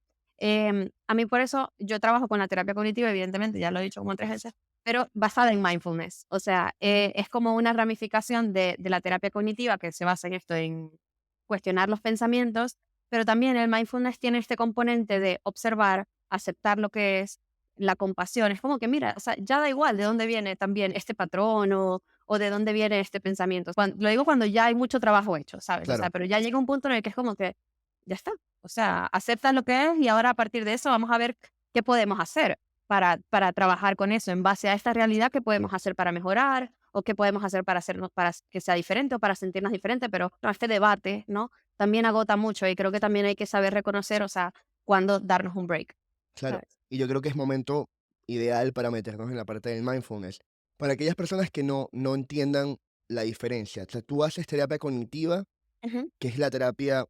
A mí por eso yo trabajo con la terapia cognitiva, evidentemente, ya lo he dicho como 3 veces, pero basada en mindfulness. O sea, es como una ramificación de la terapia cognitiva que se basa en esto, en cuestionar los pensamientos, pero también el mindfulness tiene este componente de observar, aceptar lo que es, la compasión. Es como que, mira, o sea, ya da igual de dónde viene también este patrón o de dónde viene este pensamiento. Lo digo cuando ya hay mucho trabajo hecho, ¿sabes? O sea, claro, pero ya llega un punto en el que es como que ya está. O sea, aceptas lo que es y ahora a partir de eso vamos a ver qué podemos hacer para trabajar con eso en base a esta realidad, qué podemos hacer para mejorar o qué podemos hacer para hacernos, para que sea diferente o para sentirnos diferente, pero no, este debate, ¿no? También agota mucho y creo que también hay que saber reconocer, o sea, cuándo darnos un break, claro. ¿sabes? Y yo creo que es momento ideal para meternos en la parte del mindfulness. Para aquellas personas que no entiendan la diferencia. O sea, tú haces terapia cognitiva, Ujú. que es la terapia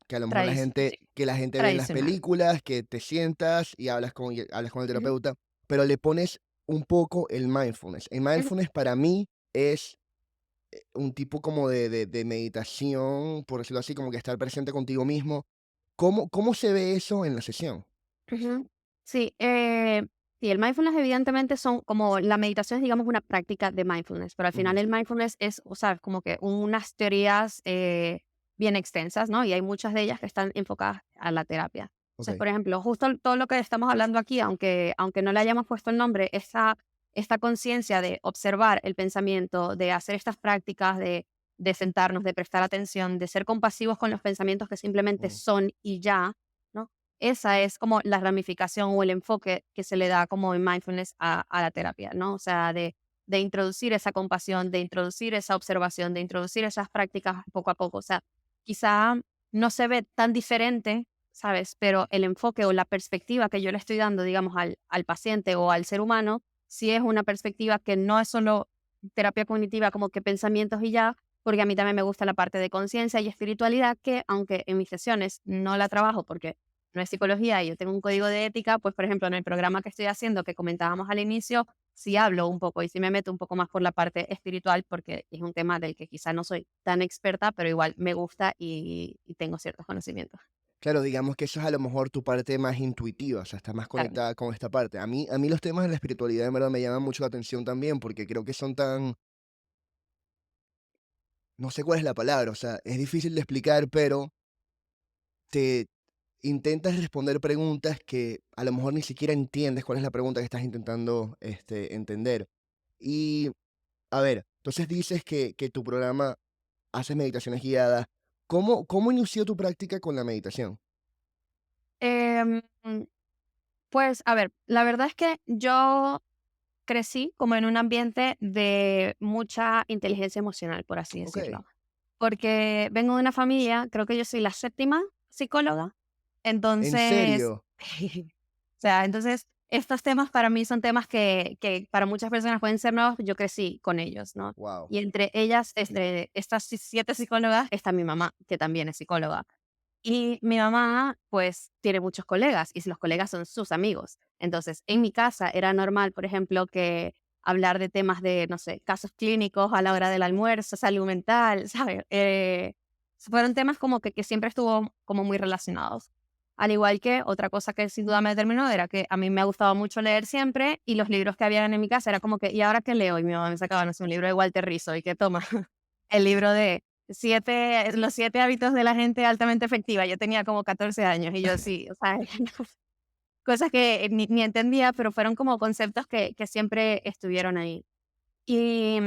que a lo mejor Sí, la gente ve en las tradicional. películas, que te sientas y hablas con el Ujú, terapeuta, pero le pones un poco el mindfulness. El ujú. mindfulness para mí es un tipo como de meditación, por decirlo así, como que estar presente contigo mismo. ¿Cómo se ve eso en la sesión? Ujú. Sí, sí, el mindfulness evidentemente son como la meditación es, digamos, una práctica de mindfulness, pero al final Ujú, el mindfulness es, o sea, como que unas teorías bien extensas, ¿no? Y hay muchas de ellas que están enfocadas a la terapia. Entonces, okey, por ejemplo, justo todo lo que estamos hablando aquí, aunque no le hayamos puesto el nombre, esta conciencia de observar el pensamiento, de hacer estas prácticas, de sentarnos, de prestar atención, de ser compasivos con los pensamientos que simplemente mm, son y ya, ¿no? Esa es como la ramificación o el enfoque que se le da como en mindfulness a la terapia, ¿no? O sea, de introducir esa compasión, de introducir esa observación, de introducir esas prácticas poco a poco. O sea, quizá no se ve tan diferente, ¿sabes? Pero el enfoque o la perspectiva que yo le estoy dando, digamos, al paciente o al ser humano, sí es una perspectiva que no es solo terapia cognitiva como que pensamientos y ya, porque a mí también me gusta la parte de conciencia y espiritualidad que, aunque en mis sesiones no la trabajo porque no es psicología y yo tengo un código de ética, pues, por ejemplo, en el programa que estoy haciendo, que comentábamos al inicio, sí hablo un poco y sí me meto un poco más por la parte espiritual, porque es un tema del que quizá no soy tan experta, pero igual me gusta y tengo ciertos conocimientos. claro, digamos que eso es a lo mejor tu parte más intuitiva, o sea, estás más Claro. conectada con esta parte. A mí los temas de la espiritualidad en verdad me llaman mucho la atención también, porque creo que son tan no sé cuál es la palabra, o sea, es difícil de explicar, pero te intentas responder preguntas que a lo mejor ni siquiera entiendes cuál es la pregunta que estás intentando, entender. Y, a ver, entonces dices que tu programa haces meditaciones guiadas. ¿Cómo inició tu práctica con la meditación? Em, pues, a ver, la verdad es que yo crecí como en un ambiente de mucha inteligencia emocional, por así Okey. decirlo. Porque vengo de una familia, creo que yo soy la séptima psicóloga, ¿En entonces, serio? o sea, entonces estos temas para mí son temas que para muchas personas pueden ser nuevos, yo crecí con ellos, ¿no? Wow. Y entre ellas, entre estas 7 psicólogas, está mi mamá, que también es psicóloga. Y mi mamá, pues, tiene muchos colegas y los colegas son sus amigos. Entonces, en mi casa era normal, por ejemplo, que hablar de temas de, no sé, casos clínicos a la hora del almuerzo, salud mental, ¿sabes? Fueron temas como que siempre estuvo como muy relacionados. Al igual que otra cosa que sin duda me determinó era que a mí me ha gustado mucho leer siempre y los libros que habían en mi casa era como que, ¿y ahora qué leo? Y mi mamá me sacaba, no sé, un libro de Walter Rizzo y que toma el libro de los 7 hábitos de la gente altamente efectiva. Yo tenía como 14 años y yo sí, o sea, cosas que ni entendía, pero fueron como conceptos que siempre estuvieron ahí. Y,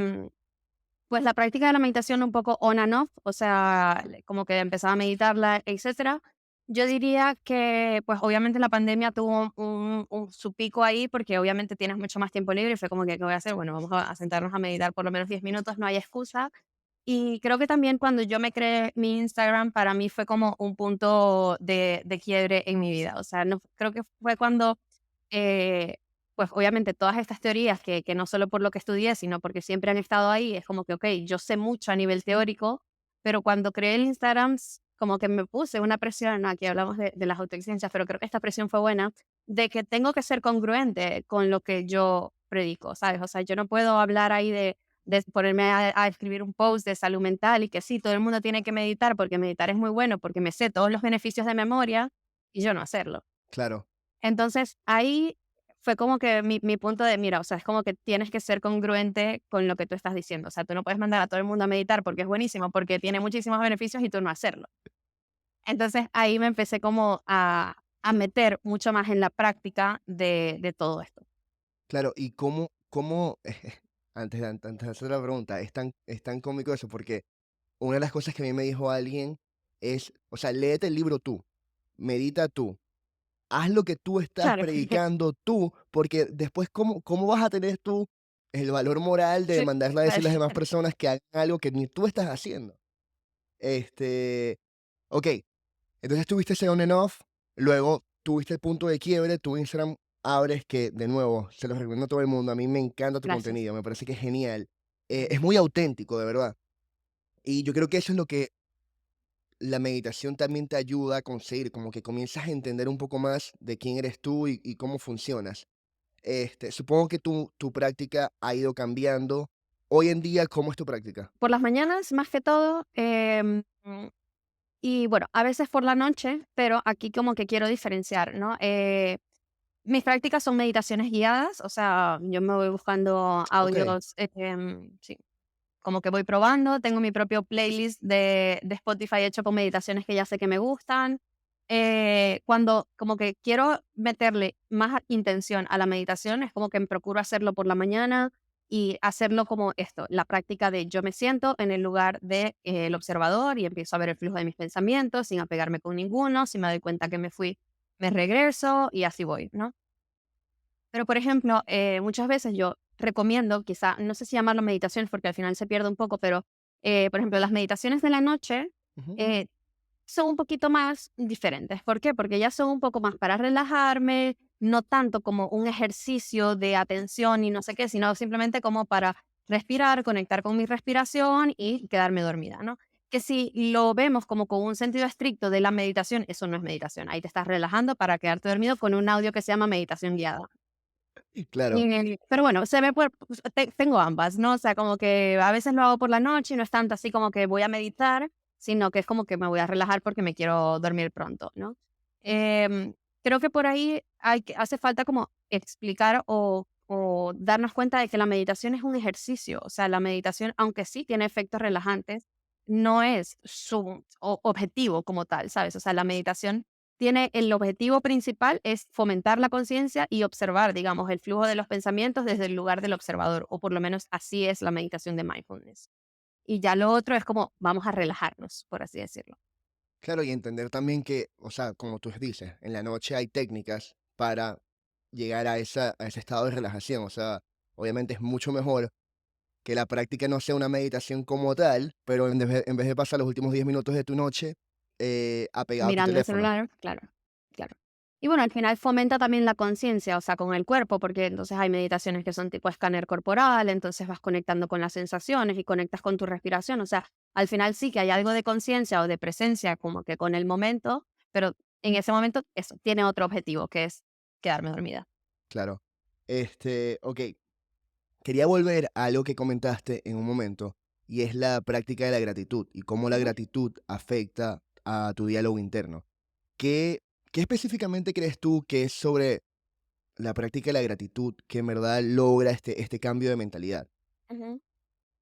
pues, la práctica de la meditación un poco on and off, o sea, como que empezaba a meditarla, etcétera. Yo diría que, pues, obviamente la pandemia tuvo su pico ahí, porque obviamente tienes mucho más tiempo libre y fue como que, ¿qué voy a hacer? Bueno, vamos a sentarnos a meditar por lo menos 10 minutos, no hay excusa. Y creo que también cuando yo me creé mi Instagram, para mí fue como un punto de quiebre en mi vida. O sea, no, creo que fue cuando, eh, pues obviamente todas estas teorías, que no solo por lo que estudié, sino porque siempre han estado ahí, es como que, ok, yo sé mucho a nivel teórico, pero cuando creé el Instagram, como que me puse una presión, ¿no? Aquí hablamos de las autoexigencias, pero creo que esta presión fue buena, de que tengo que ser congruente con lo que yo predico, ¿sabes? O sea, yo no puedo hablar ahí de ponerme a escribir un post de salud mental y que sí, todo el mundo tiene que meditar porque meditar es muy bueno, porque me sé todos los beneficios de memoria y yo no hacerlo. Claro, Entonces, ahí fue como que mi punto de mira, o sea, es como que tienes que ser congruente con lo que tú estás diciendo. O sea, tú no puedes mandar a todo el mundo a meditar porque es buenísimo, porque tiene muchísimos beneficios y tú no hacerlo. Entonces, ahí me empecé como a meter mucho más en la práctica de todo esto. claro. ¿Y cómo antes de hacer la pregunta, es tan cómico eso? Porque una de las cosas que a mí me dijo alguien es, o sea, léete el libro tú, medita tú, haz lo que tú estás Claro, predicando tú, porque después, ¿cómo vas a tener tú el valor moral de sí, mandarle a decir a las demás personas que hagan algo que ni tú estás haciendo? Este, ok, entonces tuviste ese on and off, luego tuviste el punto de quiebre, tu Instagram abres, que de nuevo, se los recomiendo a todo el mundo, a mí me encanta tu gracias. contenido, me parece que es genial, es muy auténtico, de verdad. Y yo creo que eso es lo que la meditación también te ayuda a conseguir, como que comienzas a entender un poco más de quién eres tú y cómo funcionas. Supongo que tu práctica ha ido cambiando. Hoy en día, ¿cómo es tu práctica? Por las mañanas, más que todo, y bueno, a veces por la noche, pero aquí como que quiero diferenciar, ¿no? Mis prácticas son meditaciones guiadas, o sea, yo me voy buscando Ok, audios, sí, como que voy probando, tengo mi propio playlist de Spotify hecho con meditaciones que ya sé que me gustan. Cuando como que quiero meterle más intención a la meditación, es como que procuro hacerlo por la mañana y hacerlo como esto, la práctica de yo me siento en el lugar de, el observador y empiezo a ver el flujo de mis pensamientos sin apegarme con ninguno. Si me doy cuenta que me fui, me regreso y así voy, ¿no? Pero, por ejemplo, muchas veces yo recomiendo, quizá, no sé si llamarlo meditaciones porque al final se pierde un poco, pero, por ejemplo, las meditaciones de la noche ujú, eh, son un poquito más diferentes. ¿Por qué? Porque ya son un poco más para relajarme, no tanto como un ejercicio de atención y no sé qué, sino simplemente como para respirar, conectar con mi respiración y quedarme dormida, ¿no? Que si lo vemos como con un sentido estricto de la meditación, eso no es meditación. Ahí te estás relajando para quedarte dormido con un audio que se llama meditación guiada. claro, Pero bueno, se ve pues, tengo ambas, ¿no? O sea, como que a veces lo hago por la noche y no es tanto así como que voy a meditar, sino que es como que me voy a relajar porque me quiero dormir pronto, ¿no? Em, Creo que por ahí hace falta como explicar o darnos cuenta de que la meditación es un ejercicio. O sea, la meditación, aunque sí tiene efectos relajantes, no es su objetivo como tal, ¿sabes? O sea, la meditación tiene el objetivo principal es fomentar la conciencia y observar, digamos, el flujo de los pensamientos desde el lugar del observador, o por lo menos así es la meditación de mindfulness. Y ya lo otro es como vamos a relajarnos, por así decirlo. claro, y entender también que, o sea, como tú dices, en la noche hay técnicas para llegar a ese estado de relajación. O sea, obviamente es mucho mejor que la práctica no sea una meditación como tal, pero en vez de pasar los últimos 10 minutos de tu noche apegado a tu Mirando el teléfono. celular, claro, claro. Y bueno, al final fomenta también la conciencia, o sea, con el cuerpo, porque entonces hay meditaciones que son tipo escáner corporal, entonces vas conectando con las sensaciones y conectas con tu respiración, o sea, al final sí que hay algo de conciencia o de presencia como que con el momento, pero en ese momento eso tiene otro objetivo, que es quedarme dormida. Claro. Ok, quería volver a algo que comentaste en un momento, y es la práctica de la gratitud y cómo la Ujú. gratitud afecta a tu diálogo interno. ¿Qué, qué específicamente crees tú que es sobre la práctica de la gratitud que en verdad logra este cambio de mentalidad? Ujú.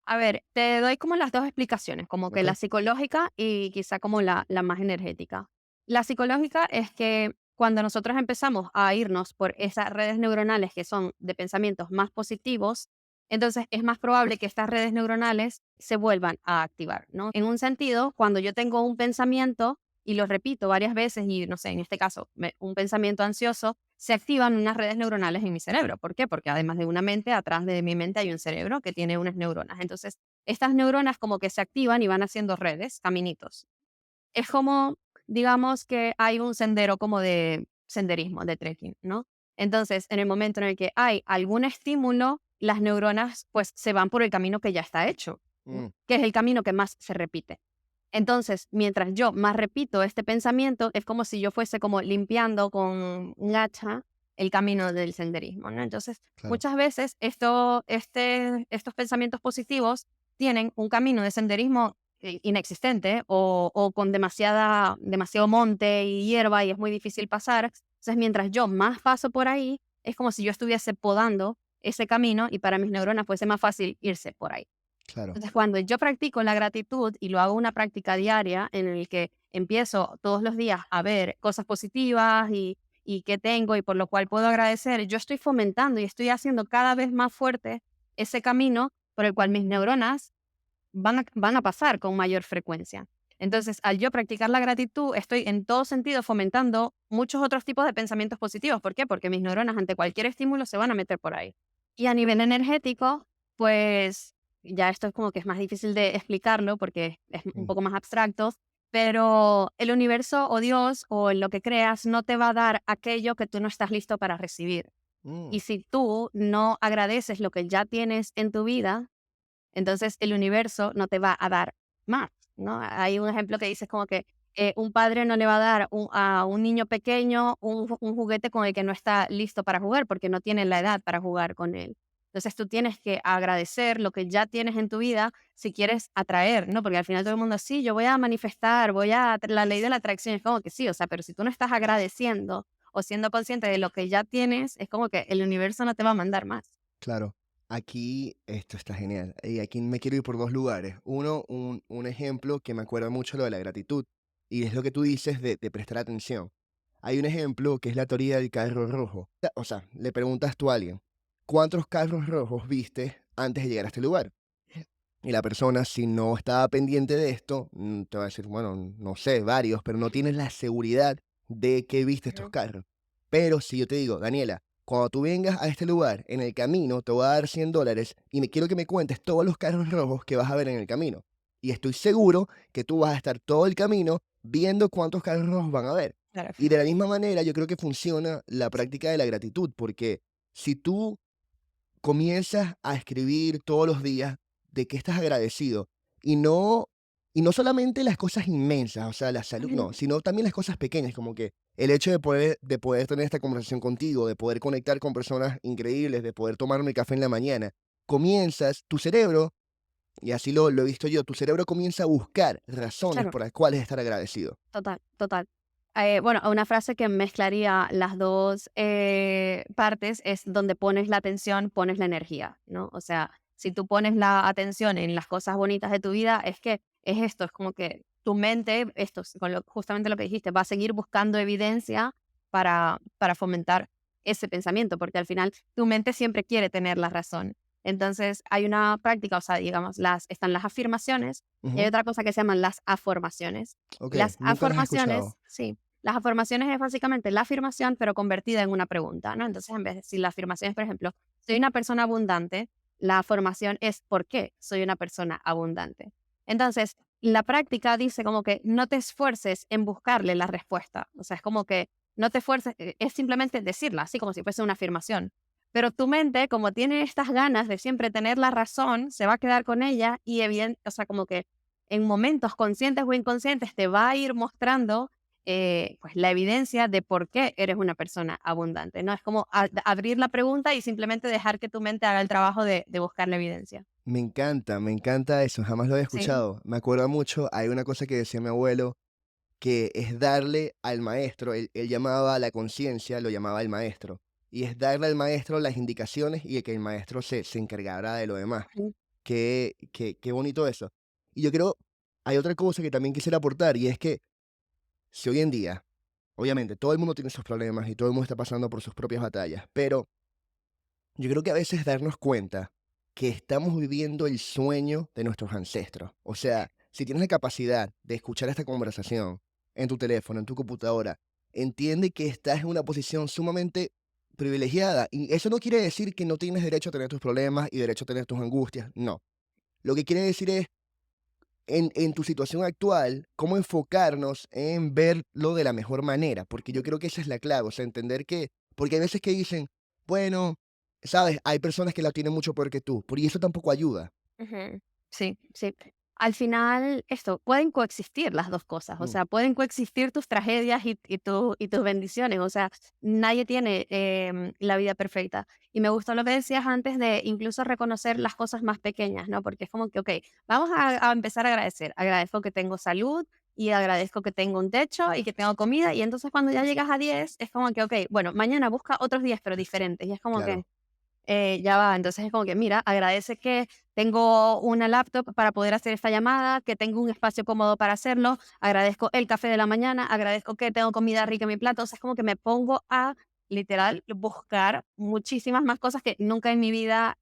A ver, te doy como las dos explicaciones, como que ¿Ok? la psicológica y quizá como la más energética. La psicológica es que cuando nosotros empezamos a irnos por esas redes neuronales que son de pensamientos más positivos, entonces es más probable que estas redes neuronales se vuelvan a activar, ¿no? En un sentido, cuando yo tengo un pensamiento y lo repito varias veces y no sé, en este caso, un pensamiento ansioso, se activan unas redes neuronales en mi cerebro. ¿Por qué? Porque además de una mente, atrás de mi mente hay un cerebro que tiene unas neuronas. Entonces, estas neuronas como que se activan y van haciendo redes, caminitos. Es como, digamos que hay un sendero como de senderismo, de trekking, ¿no? Entonces, en el momento en el que hay algún estímulo, las neuronas pues se van por el camino que ya está hecho, ¿no? Mm, Que es el camino que más se repite. Entonces, mientras yo más repito este pensamiento, es como si yo fuese como limpiando con un hacha el camino del senderismo, ¿no? Entonces, claro, muchas veces estos pensamientos positivos tienen un camino de senderismo inexistente o con demasiado monte y hierba y es muy difícil pasar. Entonces, mientras yo más paso por ahí, es como si yo estuviese podando ese camino y para mis neuronas fuese más fácil irse por ahí. claro. Entonces, cuando yo practico la gratitud y lo hago una práctica diaria en el que empiezo todos los días a ver cosas positivas y qué tengo y por lo cual puedo agradecer, yo estoy fomentando y estoy haciendo cada vez más fuerte ese camino por el cual mis neuronas van a pasar con mayor frecuencia. Entonces, al yo practicar la gratitud, estoy en todo sentido fomentando muchos otros tipos de pensamientos positivos. ¿Por qué? Porque mis neuronas ante cualquier estímulo se van a meter por ahí. Y a nivel energético, pues ya esto es como que es más difícil de explicarlo porque es un Mm, poco más abstracto, pero el universo o Dios o en lo que creas no te va a dar aquello que tú no estás listo para recibir. mm, Y si tú no agradeces lo que ya tienes en tu vida, entonces el universo no te va a dar más, ¿no? Hay un ejemplo que dice como que un padre no le va a dar a un niño pequeño un juguete con el que no está listo para jugar porque no tiene la edad para jugar con él. Entonces tú tienes que agradecer lo que ya tienes en tu vida si quieres atraer, ¿no? Porque al final todo el mundo, sí, yo voy a manifestar, la ley de la atracción es como que sí, o sea, pero si tú no estás agradeciendo o siendo consciente de lo que ya tienes, es como que el universo no te va a mandar más. claro. Aquí esto está genial. Y aquí me quiero ir por dos lugares. Uno, un ejemplo que me acuerda mucho lo de la gratitud. Y es lo que tú dices de prestar atención. Hay un ejemplo que es la teoría del carro rojo. O sea, le preguntas tú a alguien, ¿cuántos carros rojos viste antes de llegar a este lugar? Y la persona, si no estaba pendiente de esto, te va a decir, bueno, no sé, varios, pero no tienes la seguridad de que viste estos Ujú. carros. Pero si yo te digo, Daniela, cuando tú vengas a este lugar, en el camino, te voy a dar $100 y me quiero que me cuentes todos los carros rojos que vas a ver en el camino. Y estoy seguro que tú vas a estar todo el camino viendo cuántos carros rojos van a ver. Claro. Y de la misma manera, yo creo que funciona la práctica de la gratitud, porque si tú comienzas a escribir todos los días de qué estás agradecido y no solamente las cosas inmensas, o sea, la salud, no, sino también las cosas pequeñas, como que el hecho de poder tener esta conversación contigo, de poder conectar con personas increíbles, de poder tomarme café en la mañana, comienzas, tu cerebro, y así lo he visto yo, tu cerebro comienza a buscar razones Claro. por las cuales estar agradecido. Total, total. Bueno, una frase que mezclaría las 2 partes es donde pones la atención, pones la energía, ¿no? O sea, si tú pones la atención en las cosas bonitas de tu vida, es que es esto, es como que tu mente, esto es justamente lo que dijiste, va a seguir buscando evidencia para fomentar ese pensamiento, porque al final tu mente siempre quiere tener la razón. Entonces, hay una práctica, o sea, digamos, están las afirmaciones y hay Ujú. otra cosa que se llaman las afirmaciones. Ok, Y las nunca las he escuchado. afirmaciones, sí, las afirmaciones es básicamente la afirmación, pero convertida en una pregunta, ¿no? Entonces, en vez de decir la afirmación es, por ejemplo, soy una persona abundante, la afirmación es ¿por qué soy una persona abundante? Entonces, la práctica dice como que no te esfuerces en buscarle la respuesta. O sea, es como que no te esfuerces, es simplemente decirla, así como si fuese una afirmación. Pero tu mente, como tiene estas ganas de siempre tener la razón, se va a quedar con ella y evidente, o sea, como que en momentos conscientes o inconscientes te va a ir mostrando pues la evidencia de por qué eres una persona abundante, ¿no? Es como abrir la pregunta y simplemente dejar que tu mente haga el trabajo de buscar la evidencia. Me encanta eso, jamás lo había Sí. escuchado. Me acuerda mucho, hay una cosa que decía mi abuelo, que es darle al maestro, él llamaba a la conciencia, lo llamaba el maestro, y es darle al maestro las indicaciones y que el maestro se encargara de lo demás. Ujú. Qué bonito eso. Y yo creo, hay otra cosa que también quisiera aportar, y es que si hoy en día, obviamente, todo el mundo tiene sus problemas y todo el mundo está pasando por sus propias batallas, pero yo creo que a veces darnos cuenta que estamos viviendo el sueño de nuestros ancestros. O sea, si tienes la capacidad de escuchar esta conversación en tu teléfono, en tu computadora, entiende que estás en una posición sumamente privilegiada. Y eso no quiere decir que no tienes derecho a tener tus problemas y derecho a tener tus angustias. No. Lo que quiere decir es, en tu situación actual, cómo enfocarnos en verlo de la mejor manera, porque yo creo que esa es la clave, o sea, entender que, porque hay veces que dicen, bueno, sabes, hay personas que la tienen mucho peor que tú, y eso tampoco ayuda. Ujú. Sí, sí. Al final, esto, pueden coexistir las 2 cosas, o Mm, sea, pueden coexistir tus tragedias y tus bendiciones, o sea, nadie tiene, la vida perfecta. Y me gustó lo que decías antes de incluso reconocer las cosas más pequeñas, ¿no? Porque es como que, okey, vamos a empezar a agradecer. Agradezco que tengo salud y agradezco que tengo un techo y que tengo comida, y entonces cuando ya llegas a 10 es como que, okey, bueno, mañana busca otros 10 pero diferentes, y es como que claro, ya va. Entonces es como que, mira, agradece que tengo una laptop para poder hacer esta llamada, que tengo un espacio cómodo para hacerlo, agradezco el café de la mañana, agradezco que tengo comida rica en mi plato. O sea, es como que me pongo a, literal, buscar muchísimas más cosas que nunca en mi vida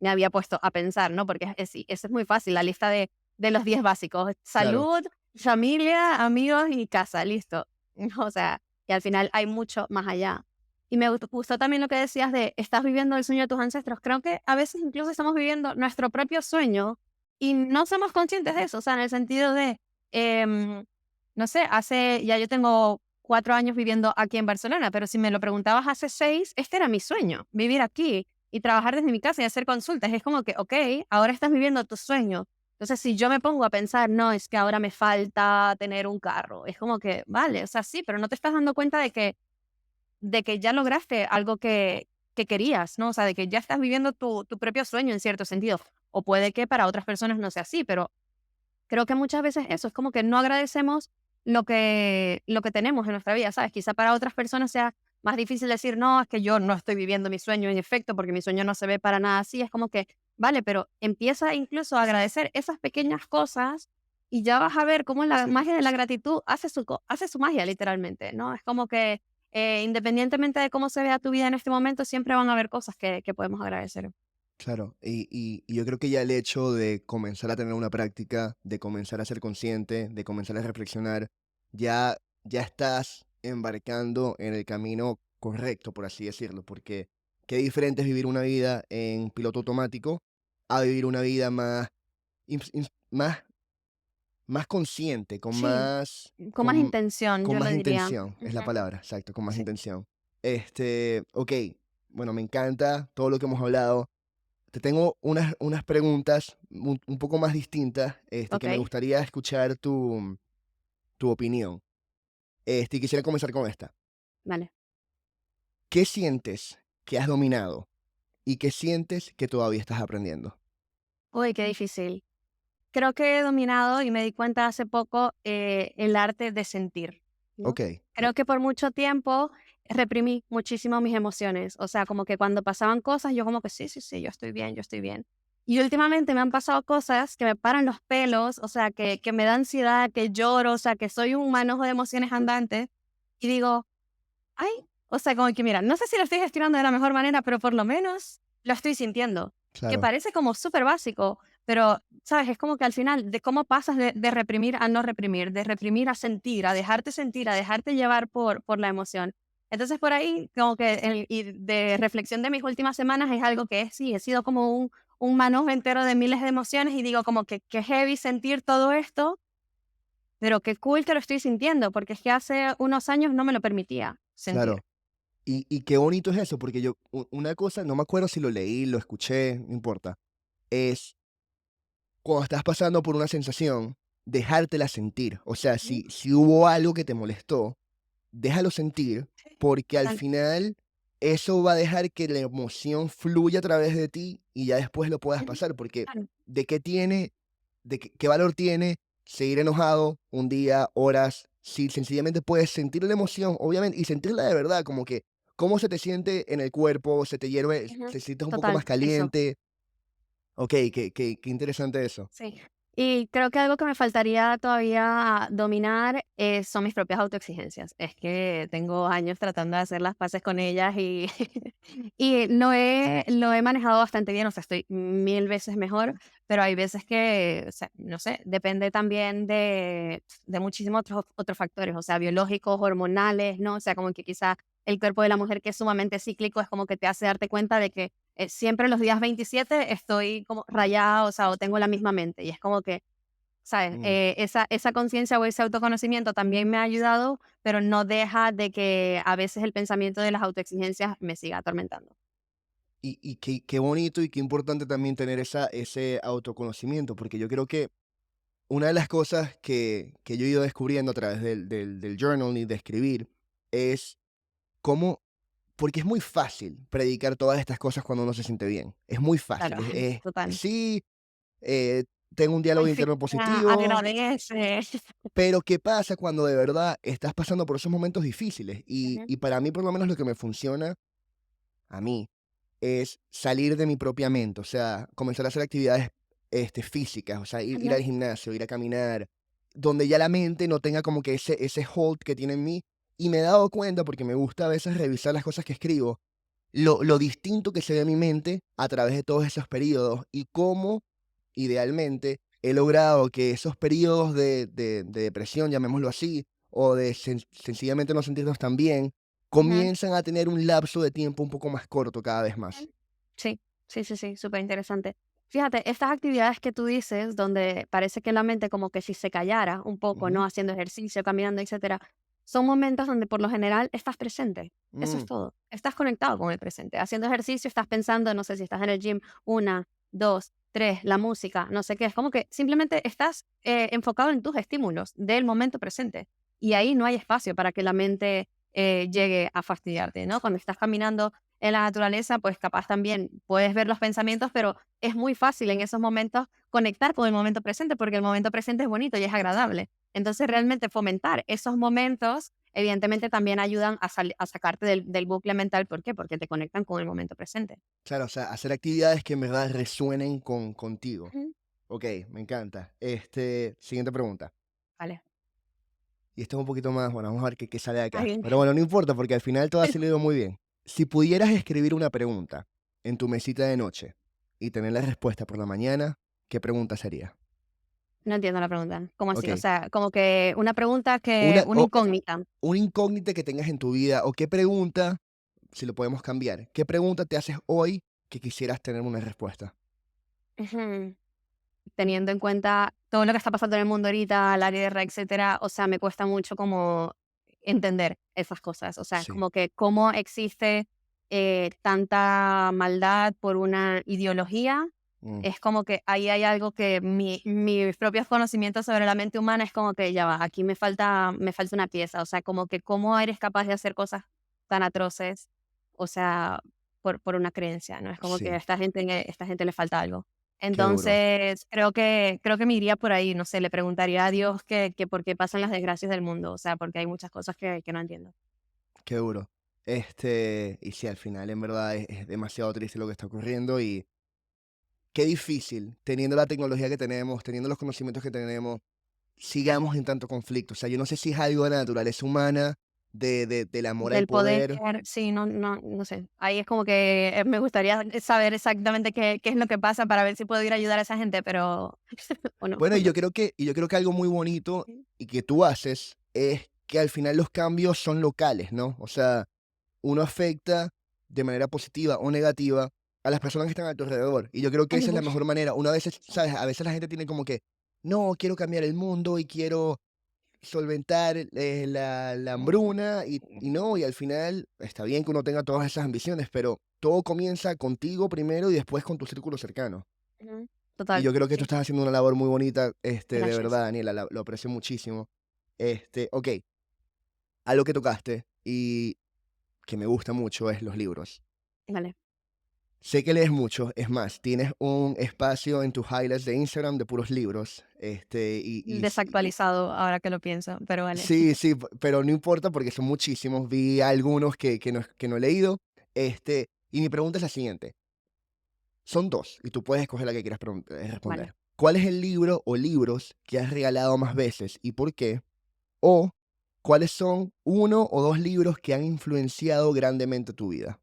me había puesto a pensar, ¿no? Porque sí, eso es muy fácil, la lista de los 10 básicos. claro, Salud, familia, amigos y casa, listo. O sea, y al final hay mucho más allá. Y me gustó también lo que decías de, estás viviendo el sueño de tus ancestros. Creo que a veces incluso estamos viviendo nuestro propio sueño y no somos conscientes de eso. O sea, en el sentido de, em, no sé, ya yo tengo 4 años viviendo aquí en Barcelona, pero si me lo preguntabas hace 6, este era mi sueño, vivir aquí y trabajar desde mi casa y hacer consultas. Es como que, ok, ahora estás viviendo tu sueño. Entonces, si yo me pongo a pensar, no, es que ahora me falta tener un carro, es como que, vale, o sea, sí, pero no te estás dando cuenta de que ya lograste algo que querías, ¿no? O sea, de que ya estás viviendo tu propio sueño en cierto sentido. O puede que para otras personas no sea así, pero creo que muchas veces eso es como que no agradecemos lo que tenemos en nuestra vida, ¿sabes? Quizá para otras personas sea más difícil decir, no, es que yo no estoy viviendo mi sueño en efecto, porque mi sueño no se ve para nada así. Es como que, vale, pero empieza incluso a agradecer esas pequeñas cosas y ya vas a ver cómo la magia de la gratitud hace su magia, literalmente, ¿no? Es como que independientemente de cómo se vea tu vida en este momento, siempre van a haber cosas que podemos agradecer. claro. Y yo creo que ya el hecho de comenzar a tener una práctica, de comenzar a ser consciente, de comenzar a reflexionar, ya estás embarcando en el camino correcto, por así decirlo, porque qué diferente es vivir una vida en piloto automático a vivir una vida más consciente, Sí, con más intención, con yo más le diría. intención, es la Ujú. palabra, exacto, con más Sí, intención. Ok, bueno, me encanta todo lo que hemos hablado. Te tengo unas preguntas un poco más distintas, que me okey, gustaría escuchar tu opinión. Y quisiera comenzar con esta. vale. ¿Qué sientes que has dominado y qué sientes que todavía estás aprendiendo? Uy, qué difícil. Creo que he dominado y me di cuenta hace poco, el arte de sentir, ¿no? Ok, Creo que por mucho tiempo reprimí muchísimo mis emociones. O sea, como que cuando pasaban cosas, yo como que sí, sí, sí, yo estoy bien, yo estoy bien. Y últimamente me han pasado cosas que me paran los pelos, o sea, que me da ansiedad, que lloro, o sea, que soy un manojo de emociones andante. Y digo, ay, o sea, como que mira, no sé si lo estoy gestionando de la mejor manera, pero por lo menos lo estoy sintiendo. Que claro, parece como súper básico, pero, ¿sabes? Es como que al final, de cómo pasas de reprimir a no reprimir, de reprimir a sentir, a dejarte sentir, a dejarte llevar por la emoción. Entonces, por ahí, como que, y de reflexión de mis últimas semanas, es algo que sí, he sido como un manojo entero de miles de emociones y digo como que heavy sentir todo esto, pero qué cool que lo estoy sintiendo, porque es que hace unos años no me lo permitía sentir. claro. Y qué bonito es eso, porque una cosa, no me acuerdo si lo leí, lo escuché, no importa, es cuando estás pasando por una sensación, dejártela sentir. O sea, Ujú. si hubo algo que te molestó, déjalo sentir, porque al Total. final eso va a dejar que la emoción fluya a través de ti y ya después lo puedas Ujú. pasar, porque Claro. ¿de qué tiene, qué valor tiene seguir enojado un día, horas, si sencillamente puedes sentir la emoción, obviamente, y sentirla de verdad, como que cómo se te siente en el cuerpo, se te hierve, Ujú. te sientes un poco más Total, eso. caliente. Ok, qué interesante eso. Sí. Y creo que algo que me faltaría todavía dominar, son mis propias autoexigencias. Es que tengo años tratando de hacer las paces con ellas y y lo he manejado bastante bien, o sea, estoy 1000 veces mejor, pero hay veces que, o sea, no sé, depende también de muchísimos otros factores, o sea, biológicos, hormonales, ¿no? O sea, como que quizás el cuerpo de la mujer, que es sumamente cíclico, es como que te hace darte cuenta de que siempre los días 27 estoy como rayada, o sea, o tengo la misma mente. Y es como que, ¿sabes? Mm. Esa conciencia o ese autoconocimiento también me ha ayudado, pero no deja de que a veces el pensamiento de las autoexigencias me siga atormentando. Y qué bonito y qué importante también tener ese autoconocimiento, porque yo creo que una de las cosas que yo he ido descubriendo a través del journal y de escribir es cómo, porque es muy fácil predicar todas estas cosas cuando uno se siente bien. Es muy Claro, fácil. total. Sí, tengo un diálogo interno Confía, positivo, agradece. pero ¿qué pasa cuando de verdad estás pasando por esos momentos difíciles? Ujú, Y para mí, por lo menos, lo que me funciona a mí es salir de mi propia mente, o sea, comenzar a hacer actividades físicas, o sea, ir ujú, al gimnasio, ir a caminar, donde ya la mente no tenga como que ese hold que tiene en mí. Y me he dado cuenta, porque me gusta a veces revisar las cosas que escribo, lo distinto que se ve mi mente a través de todos esos periodos y cómo, idealmente, he logrado que esos periodos de depresión, llamémoslo así, o de sencillamente no sentirnos tan bien, ujú, comienzan a tener un lapso de tiempo un poco más corto cada vez más. ujú. Sí, sí, sí, sí, súper interesante. Fíjate, estas actividades que tú dices, donde parece que la mente como que si se callara un poco, Ujú. ¿no? Haciendo ejercicio, caminando, etcétera, son momentos donde por lo general estás presente. Eso es Mm, todo. Estás conectado con el presente. Haciendo ejercicio, estás pensando, no sé si estás en el gym, una, dos, tres, la música, no sé qué. Es como que simplemente estás enfocado en tus estímulos del momento presente. Y ahí no hay espacio para que la mente llegue a fastidiarte, ¿no? Cuando estás caminando en la naturaleza, pues capaz también puedes ver los pensamientos, pero es muy fácil en esos momentos conectar con el momento presente, porque el momento presente es bonito y es agradable. Entonces, realmente fomentar esos momentos, evidentemente, también ayudan a sacarte del bucle mental. ¿Por qué? Porque te conectan con el momento presente. claro, o sea, hacer actividades que en verdad resuenen contigo. Ujú. Ok, me encanta. Siguiente pregunta. Vale. Y esto es un poquito más, bueno, vamos a ver qué sale de Está acá. bien. Pero bueno, no importa porque al final todo ha salido muy bien. Si pudieras escribir una pregunta en tu mesita de noche y tener la respuesta por la mañana, ¿qué pregunta sería? No entiendo la pregunta. ¿Cómo así? O Ok, sea, como que una pregunta una, una o, incógnita. una incógnita que tengas en tu vida o qué pregunta, si lo podemos cambiar, ¿qué pregunta te haces hoy que quisieras tener una respuesta? Ujú. Teniendo en cuenta todo lo que está pasando en el mundo ahorita, la guerra, etcétera, o sea, me cuesta mucho como entender esas cosas. O sea, es Sí. como que cómo existe tanta maldad por una ideología. Mm, Es como que ahí hay algo que mis propios conocimientos sobre la mente humana es como que ya va, aquí me falta una pieza. O sea, como que cómo eres capaz de hacer cosas tan atroces, o sea, por una creencia, ¿no? Es como que a sí, esta gente le falta algo. qué duro, Entonces, creo que me iría por ahí, no sé, le preguntaría a Dios que por qué pasan las desgracias del mundo, o sea, porque hay muchas cosas que no entiendo. qué duro. Y sí, al final en verdad es demasiado triste lo que está ocurriendo y qué difícil, teniendo la tecnología que tenemos, teniendo los conocimientos que tenemos, sigamos en tanto conflicto. O sea, yo no sé si es algo de la naturaleza humana, del amor al Del poder, poder. sí, no sé. Ahí es como que me gustaría saber exactamente qué es lo que pasa para ver si puedo ir a ayudar a esa gente, pero o no, Bueno, o no. y yo creo que algo muy bonito Ujú, y que tú haces es que al final los cambios son locales, ¿no? O sea, uno afecta de manera positiva o negativa a las personas que están a tu alrededor. Y yo creo que esa es la mejor manera. Una vez, ¿sabes? A veces la gente tiene como que, no, quiero cambiar el mundo y quiero solventar la hambruna y no, y al final está bien que uno tenga todas esas ambiciones, pero todo comienza contigo primero y después con tu círculo cercano. ujú. Y Total, yo creo que tú sí, estás haciendo una labor muy bonita, de gracias. verdad, Daniela, lo aprecio muchísimo. Ok, algo que tocaste y que me gusta mucho es los libros. Vale. Sé que lees mucho, es más, tienes un espacio en tus highlights de Instagram de puros libros, Desactualizado ahora que lo pienso, pero vale. sí, sí, pero no importa porque son muchísimos. Vi algunos que no he leído. Y mi pregunta es la siguiente. Son dos, y tú puedes escoger la que quieras Vale. responder. ¿Cuál es el libro o libros que has regalado más veces y por qué? O, ¿cuáles son uno o dos libros que han influenciado grandemente tu vida?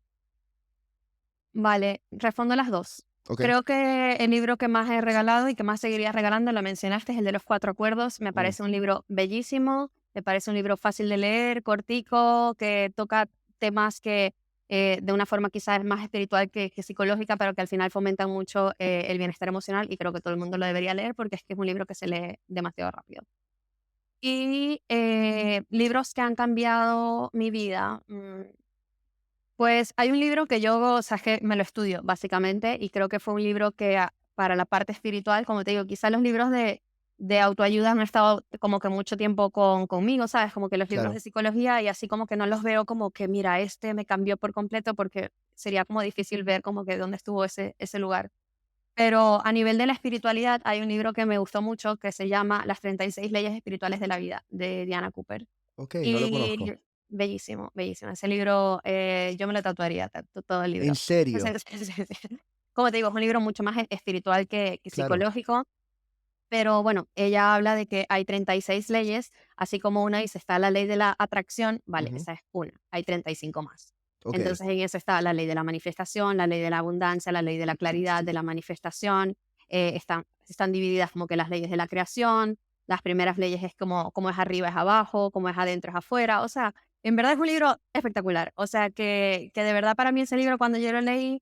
Vale, respondo las 2. ¿Ok? Creo que el libro que más he regalado y que más seguiría regalando, lo mencionaste, es el de Los Cuatro Acuerdos. Me Mm, parece un libro bellísimo, me parece un libro fácil de leer, cortico, que toca temas que de una forma quizás más espiritual que psicológica, pero que al final fomentan mucho el bienestar emocional y creo que todo el mundo lo debería leer porque es que es un libro que se lee demasiado rápido. Y libros que han cambiado mi vida. Pues hay un libro que yo, o sea, es que me lo estudio básicamente y creo que fue un libro que para la parte espiritual, como te digo, quizás los libros de autoayuda no han estado como que mucho tiempo conmigo, ¿sabes? Como que los libros de Claro. psicología y así como que no los veo como que, mira, este me cambió por completo porque sería como difícil ver como que dónde estuvo ese lugar. Pero a nivel de la espiritualidad hay un libro que me gustó mucho que se llama Las 36 leyes espirituales de la vida, de Diana Cooper. Ok, no lo Y conozco. bellísimo, bellísimo. Ese libro, yo me lo tatuaría, todo el ¿En libro. serio? Sí, sí, sí. Como te digo, es un libro mucho más espiritual que Claro. psicológico, pero bueno, ella habla de que hay 36 leyes, así como una dice, está la ley de la atracción, vale, Ujú. esa es una, hay 35 más. Ok, Entonces en eso está la ley de la manifestación, la ley de la abundancia, la ley de la claridad, de la manifestación, están divididas como que las leyes de la creación, las primeras leyes es como es arriba es abajo, como es adentro es afuera, o sea, en verdad es un libro espectacular, o sea, que de verdad para mí ese libro cuando yo lo leí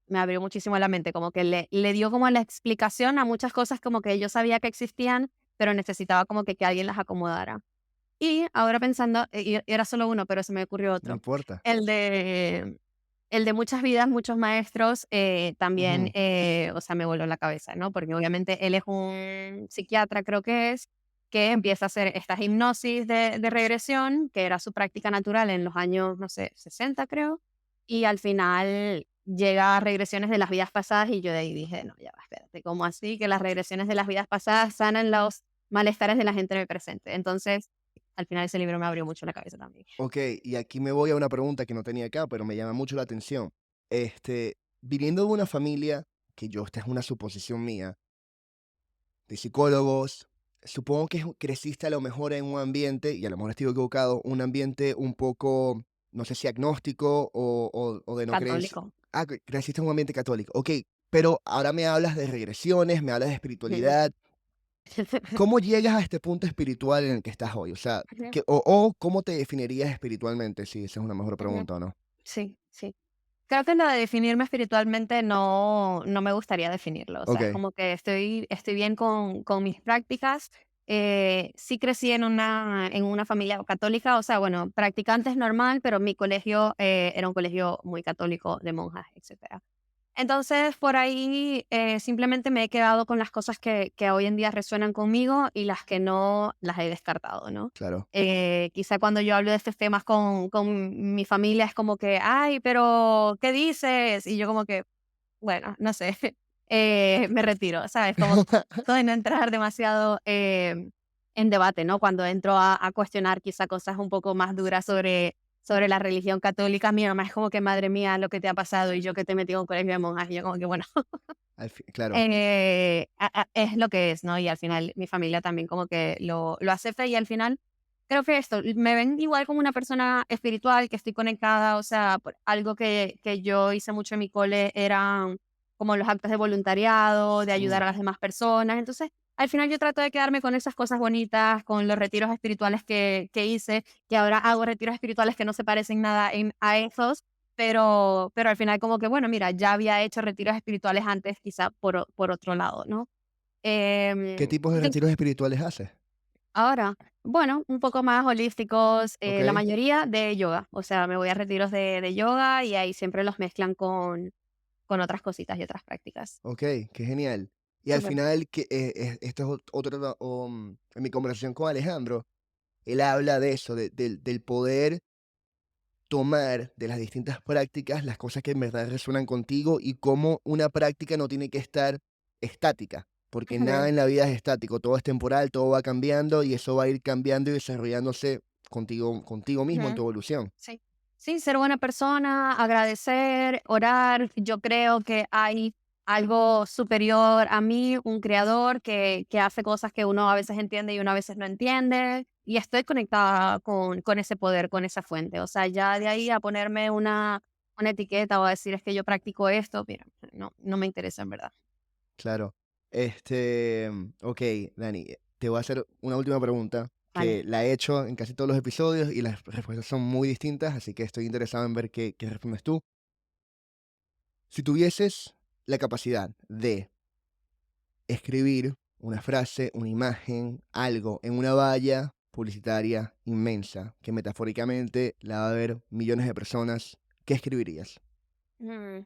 me abrió muchísimo la mente, como que le dio como la explicación a muchas cosas como que yo sabía que existían, pero necesitaba como que alguien las acomodara. Y ahora pensando, y era solo uno, pero se me ocurrió no otro. importa. El de el de muchas vidas, muchos maestros, también, Ujú. o sea, me voló la cabeza, ¿no? Porque obviamente él es un psiquiatra, creo que es, que empieza a hacer estas hipnosis de regresión, que era su práctica natural en los años, no sé, 60 creo, y al final llega a regresiones de las vidas pasadas y yo de ahí dije, no, ya va, espérate, ¿cómo así que las regresiones de las vidas pasadas sanan los malestares de la gente en el presente? Entonces, al final ese libro me abrió mucho la cabeza también. Ok, y aquí me voy a una pregunta que no tenía acá, pero me llama mucho la atención. Viniendo de una familia, que yo, esta es una suposición mía, de psicólogos, supongo que creciste a lo mejor en un ambiente, y a lo mejor estoy equivocado, un ambiente un poco, no sé si agnóstico o de no creencia. Católico. Ah, creciste en un ambiente católico. Ok, pero ahora me hablas de regresiones, me hablas de espiritualidad. ¿Cómo llegas a este punto espiritual en el que estás hoy? O sea, Ujú, o ¿cómo te definirías espiritualmente? Si esa es una mejor ujú. pregunta o no. Sí, sí. Creo que lo de definirme espiritualmente no me gustaría definirlo. O sea, es Ok, como que estoy bien con mis prácticas. Sí crecí en una familia católica, o sea, bueno, practicantes normal, pero mi colegio era un colegio muy católico de monjas, etcétera. Entonces, por ahí, simplemente me he quedado con las cosas que hoy en día resuenan conmigo y las que no las he descartado, ¿no? claro. Quizá cuando yo hablo de estos temas con mi familia es como que, ay, pero, ¿qué dices? Y yo como que, bueno, no sé, me retiro, ¿sabes? Como trato de no entrar demasiado en debate, ¿no? Cuando entro a cuestionar quizá cosas un poco más duras sobre la religión católica, mi mamá es como que, madre mía, lo que te ha pasado y yo que te he metido en un colegio de monjas, y yo como que, bueno, Claro, es lo que es, ¿no? Y al final mi familia también como que lo acepta y al final creo que esto, me ven igual como una persona espiritual, que estoy conectada, o sea, algo que yo hice mucho en mi cole eran como los actos de voluntariado, de ayudar mm, a las demás personas. Entonces, al final yo trato de quedarme con esas cosas bonitas, con los retiros espirituales que hice, que ahora hago retiros espirituales que no se parecen nada a esos, pero al final como que, bueno, mira, ya había hecho retiros espirituales antes, quizá por otro lado, ¿no? ¿qué tipos de De retiros espirituales haces? ahora, bueno, un poco más holísticos, Ok, la mayoría de yoga, o sea, me voy a retiros de yoga y ahí siempre los mezclan con otras cositas y otras prácticas. ok, qué genial. Y al Súper. final, esto es otro, en mi conversación con Alejandro, él habla de eso, del poder tomar de las distintas prácticas las cosas que en verdad resuenan contigo y cómo una práctica no tiene que estar estática, porque nada Ujú, en la vida es estático, todo es temporal, todo va cambiando y eso va a ir cambiando y desarrollándose contigo mismo en tu ujú. evolución. Sí. Sí, ser buena persona, agradecer, orar. Yo creo que hay algo superior a mí, un creador que hace cosas que uno a veces entiende y uno a veces no entiende. Y estoy conectada con ese poder, con esa fuente. O sea, ya de ahí a ponerme una etiqueta o a decir es que yo practico esto, mira, no me interesa en verdad. Claro. Ok, Dani, te voy a hacer una última pregunta Vale. que la he hecho en casi todos los episodios y las respuestas son muy distintas, así que estoy interesado en ver qué respondes tú. Si tuvieses la capacidad de escribir una frase, una imagen, algo en una valla publicitaria inmensa, que metafóricamente la va a ver millones de personas, ¿qué escribirías? Mm,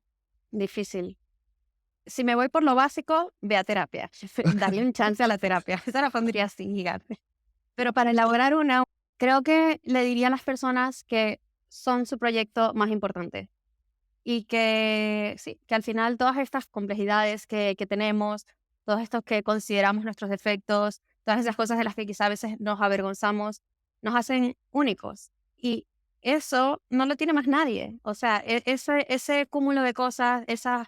difícil. Si me voy por lo básico, ve a terapia. Darle un chance a la terapia. Esa la pondría así, gigante. Pero para elaborar una, creo que le diría a las personas que son su proyecto más importante y que sí, que al final todas estas complejidades que tenemos, todos estos que consideramos nuestros defectos, todas esas cosas de las que quizá a veces nos avergonzamos, nos hacen únicos. Y eso no lo tiene más nadie. O sea, ese cúmulo de cosas, esas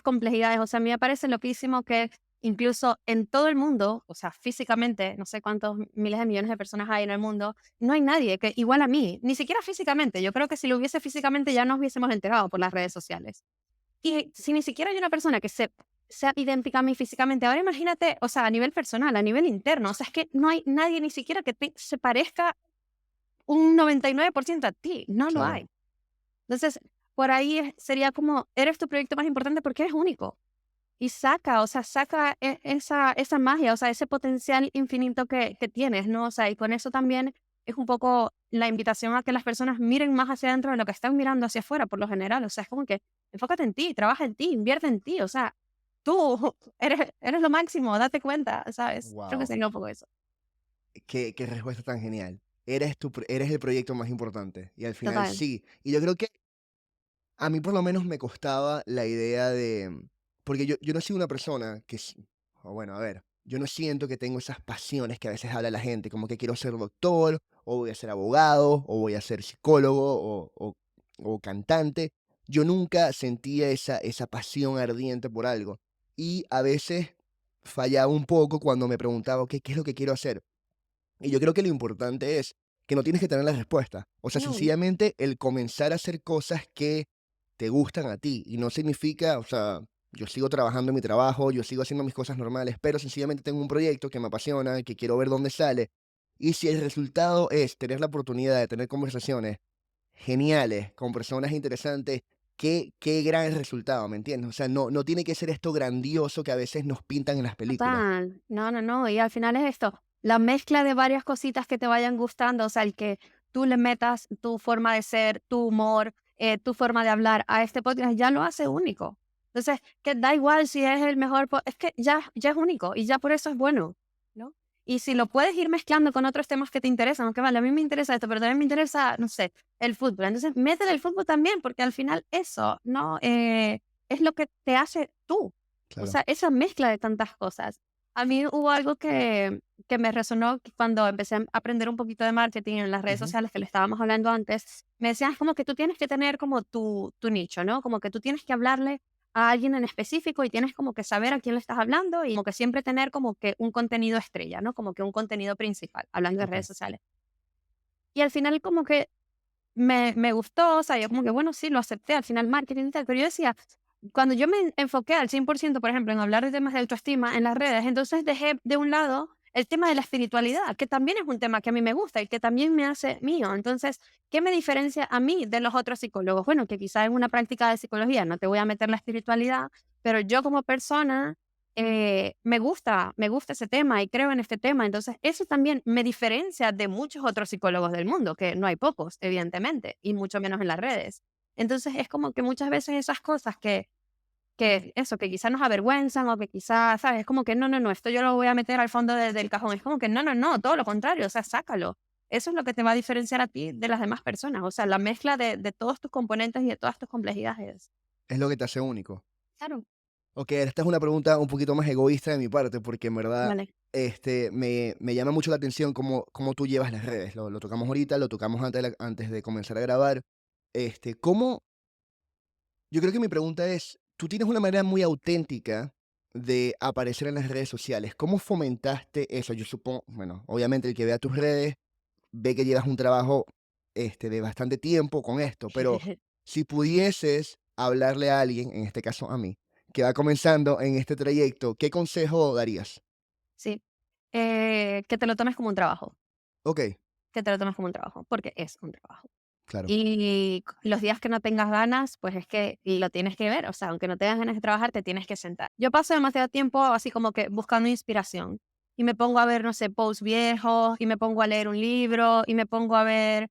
complejidades, o sea, a mí me parece loquísimo que incluso en todo el mundo, o sea, físicamente, no sé cuántos miles de millones de personas hay en el mundo, no hay nadie que igual a mí, ni siquiera físicamente. Yo creo que si lo hubiese físicamente ya nos hubiésemos enterado por las redes sociales. Y si ni siquiera hay una persona que sea idéntica a mí físicamente, ahora imagínate, o sea, a nivel personal, a nivel interno, o sea, es que no hay nadie ni siquiera que se parezca un 99% a ti, no lo Claro, hay. Entonces, por ahí sería como, eres tu proyecto más importante porque eres único. Y saca, o sea, saca esa magia, o sea, ese potencial infinito que tienes, ¿no? O sea, y con eso también es un poco la invitación a que las personas miren más hacia adentro de lo que están mirando hacia afuera, por lo general. O sea, es como que enfócate en ti, trabaja en ti, invierte en ti. O sea, tú eres lo máximo, date cuenta, ¿sabes? Creo que wow, sería un poco eso. qué respuesta tan genial. Eres el proyecto más importante y al final Total. sí. Y yo creo que a mí por lo menos me costaba la idea de, porque yo no soy una persona o bueno, a ver, yo no siento que tengo esas pasiones que a veces habla la gente, como que quiero ser doctor, o voy a ser abogado, o voy a ser psicólogo, o cantante. Yo nunca sentía esa pasión ardiente por algo. Y a veces fallaba un poco cuando me preguntaba: "¿Qué es lo que quiero hacer?". Y yo creo que lo importante es que no tienes que tener la respuesta. O sea, No, sencillamente el comenzar a hacer cosas que te gustan a ti. Y no significa, o sea, yo sigo trabajando en mi trabajo, yo sigo haciendo mis cosas normales, pero sencillamente tengo un proyecto que me apasiona, que quiero ver dónde sale. Y si el resultado es tener la oportunidad de tener conversaciones geniales con personas interesantes, qué gran resultado, ¿me entiendes? O sea, no tiene que ser esto grandioso que a veces nos pintan en las películas. total. No, no, no. Y al final es esto, la mezcla de varias cositas que te vayan gustando, o sea, el que tú le metas tu forma de ser, tu humor, tu forma de hablar a este podcast ya lo hace único. Entonces, que da igual si es el mejor, es que ya es único y ya por eso es bueno, ¿no? Y si lo puedes ir mezclando con otros temas que te interesan, aunque vale, a mí me interesa esto, pero también me interesa, no sé, el fútbol. Entonces, métele el fútbol también, porque al final eso, ¿no? Es lo que te hace tú. O Claro. sea, esa mezcla de tantas cosas. A mí hubo algo que me resonó cuando empecé a aprender un poquito de marketing en las redes Ujú. sociales, que le estábamos hablando antes. Me decían, es como que tú tienes que tener como tu nicho, ¿no? Como que tú tienes que hablarle a alguien en específico y tienes como que saber a quién le estás hablando y como que siempre tener como que un contenido estrella, ¿no? Como que un contenido principal, hablando de Ok, redes sociales. Y al final como que me gustó, o sea, yo como que, bueno, sí, lo acepté, al final marketing y tal, pero yo decía, cuando yo me enfoqué al 100%, por ejemplo, en hablar de temas de autoestima en las redes, entonces dejé de un lado el tema de la espiritualidad, que también es un tema que a mí me gusta y que también me hace mío. Entonces, ¿qué me diferencia a mí de los otros psicólogos? Bueno, que quizás en una práctica de psicología no te voy a meter la espiritualidad, pero yo como persona me gusta ese tema y creo en este tema. Entonces, eso también me diferencia de muchos otros psicólogos del mundo, que no hay pocos, evidentemente, y mucho menos en las redes. Entonces, es como que muchas veces esas cosas que quizás nos avergüenzan o que quizás, ¿sabes? Es como que no, no, no, esto yo lo voy a meter al fondo del cajón. Es como que no, no, no, todo lo contrario, o sea, sácalo. Eso es lo que te va a diferenciar a ti de las demás personas, o sea, la mezcla de todos tus componentes y de todas tus complejidades. es lo que te hace único. Claro, Ok, esta es una pregunta un poquito más egoísta de mi parte, porque en verdad vale. me llama mucho la atención cómo tú llevas las redes. Lo tocamos ahorita, lo tocamos antes de comenzar a grabar. ¿Cómo? Yo creo que mi pregunta es, tú tienes una manera muy auténtica de aparecer en las redes sociales. ¿Cómo fomentaste eso? Yo supongo, bueno, obviamente el que vea tus redes ve que llevas un trabajo de bastante tiempo con esto, pero si pudieses hablarle a alguien, en este caso a mí, que va comenzando en este trayecto, ¿qué consejo darías? Sí. Que te lo tomes como un trabajo, Ok, que te lo tomes como un trabajo, porque es un trabajo. claro, Y los días que no tengas ganas, pues es que lo tienes que ver, o sea, aunque no tengas ganas de trabajar, te tienes que sentar. Yo paso demasiado tiempo así como que buscando inspiración y me pongo a ver, no sé, posts viejos y me pongo a leer un libro y me pongo a ver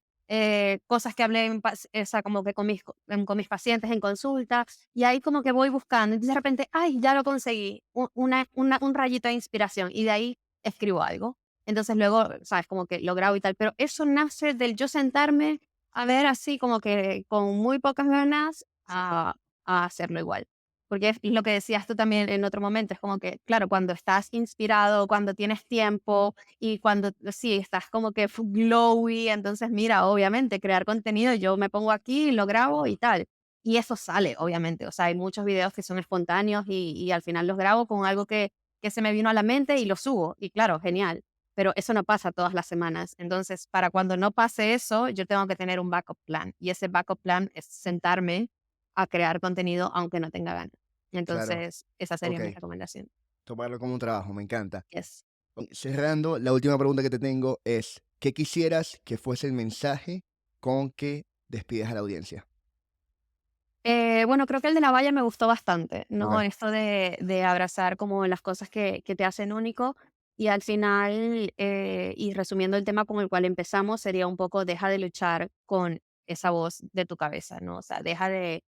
cosas que hablé o sea, como que con mis pacientes en consulta y ahí como que voy buscando y de repente, ay, ya lo conseguí, un rayito de inspiración y de ahí escribo algo. Entonces luego, sabes, como que lo grabo y tal, pero eso nace del yo sentarme a ver, así como que con muy pocas ganas a hacerlo igual. Porque es lo que decías tú también en otro momento, es como que, claro, cuando estás inspirado, cuando tienes tiempo y cuando sí, estás como que glowy, entonces mira, obviamente, crear contenido, yo me pongo aquí, lo grabo y tal. Y eso sale, obviamente. O sea, hay muchos videos que son espontáneos y al final los grabo con algo que se me vino a la mente y lo subo. Y claro, genial, pero eso no pasa todas las semanas. Entonces, para cuando no pase eso, yo tengo que tener un backup plan y ese backup plan es sentarme a crear contenido aunque no tenga ganas. claro, Entonces, esa sería ok. mi recomendación. Tomarlo como un trabajo, me encanta. Yes. Y cerrando, la última pregunta que te tengo es, ¿qué quisieras que fuese el mensaje con que despides a la audiencia? Bueno, creo que el de la valla me gustó bastante, ¿no? Ok, Esto de abrazar como las cosas que te hacen único y al final, y resumiendo el tema con el cual empezamos, sería un poco deja de luchar con esa voz de tu cabeza, ¿no? O sea, deja de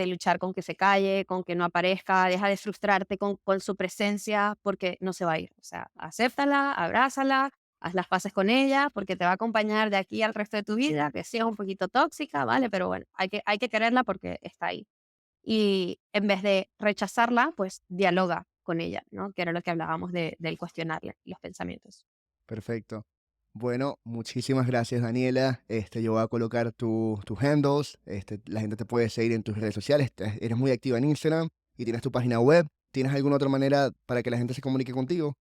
luchar con que se calle, con que no aparezca, deja de frustrarte con su presencia porque no se va a ir. O sea, acéptala, abrázala, haz las paces con ella, porque te va a acompañar de aquí al resto de tu vida, que sí es un poquito tóxica, ¿vale? Pero bueno, hay que quererla porque está ahí. Y en vez de rechazarla, pues dialoga con ella, ¿no? Que era lo que hablábamos del cuestionarle los pensamientos. perfecto. Bueno, muchísimas gracias, Daniela. Yo voy a colocar tus handles. La gente te puede seguir en tus redes sociales. Eres muy activa en Instagram y tienes tu página web. ¿Tienes alguna otra manera para que la gente se comunique contigo?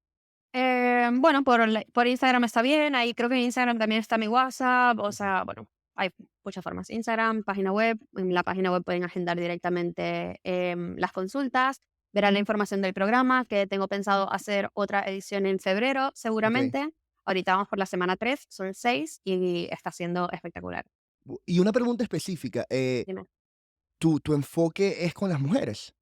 Bueno, por Instagram está bien, ahí creo que en Instagram también está mi WhatsApp, o sea, bueno, hay muchas formas. Instagram, página web, en la página web pueden agendar directamente las consultas, verán la información del programa, que tengo pensado hacer otra edición en febrero, Ok. seguramente. Ahorita vamos por la semana 3, son 6 y está siendo espectacular. Y una pregunta específica. Dime. ¿Tu enfoque es con las mujeres?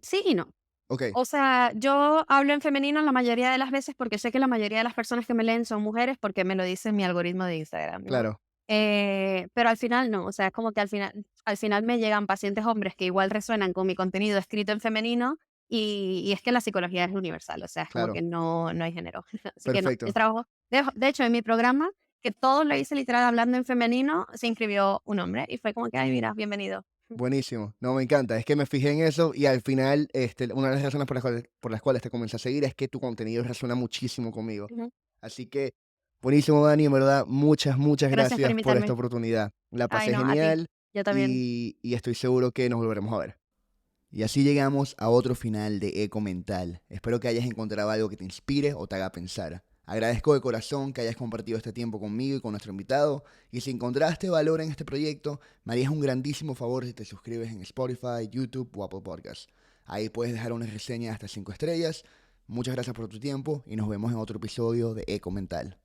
Sí y no. Ok, O sea, yo hablo en femenino la mayoría de las veces porque sé que la mayoría de las personas que me leen son mujeres porque me lo dice mi algoritmo de Instagram, ¿no? claro, Pero al final no, o sea, es como que al final me llegan pacientes hombres que igual resuenan con mi contenido escrito en femenino y es que la psicología es universal, o sea, es como claro. que no hay género. Así que no, el Perfecto. trabajo, de hecho, en mi programa, que todo lo hice literal hablando en femenino, se inscribió un hombre y fue como que, ay, mira, bienvenido. Buenísimo. No, me encanta. Es que me fijé en eso y al final, una de las razones por las cuales te comencé a seguir es que tu contenido resuena muchísimo conmigo. Ujú. Así que, buenísimo, Dani. En verdad, muchas, muchas Gracias por gracias por esta invitarme. oportunidad. La Ay, pasé no, a ti, genial yo también. y estoy seguro que nos volveremos a ver. Y así llegamos a otro final de Eco Mental. Espero que hayas encontrado algo que te inspire o te haga pensar. Agradezco de corazón que hayas compartido este tiempo conmigo y con nuestro invitado. Y si encontraste valor en este proyecto, me harías un grandísimo favor si te suscribes en Spotify, YouTube o Apple Podcasts. Ahí puedes dejar una reseña de hasta 5 estrellas. Muchas gracias por tu tiempo y nos vemos en otro episodio de Eco Mental.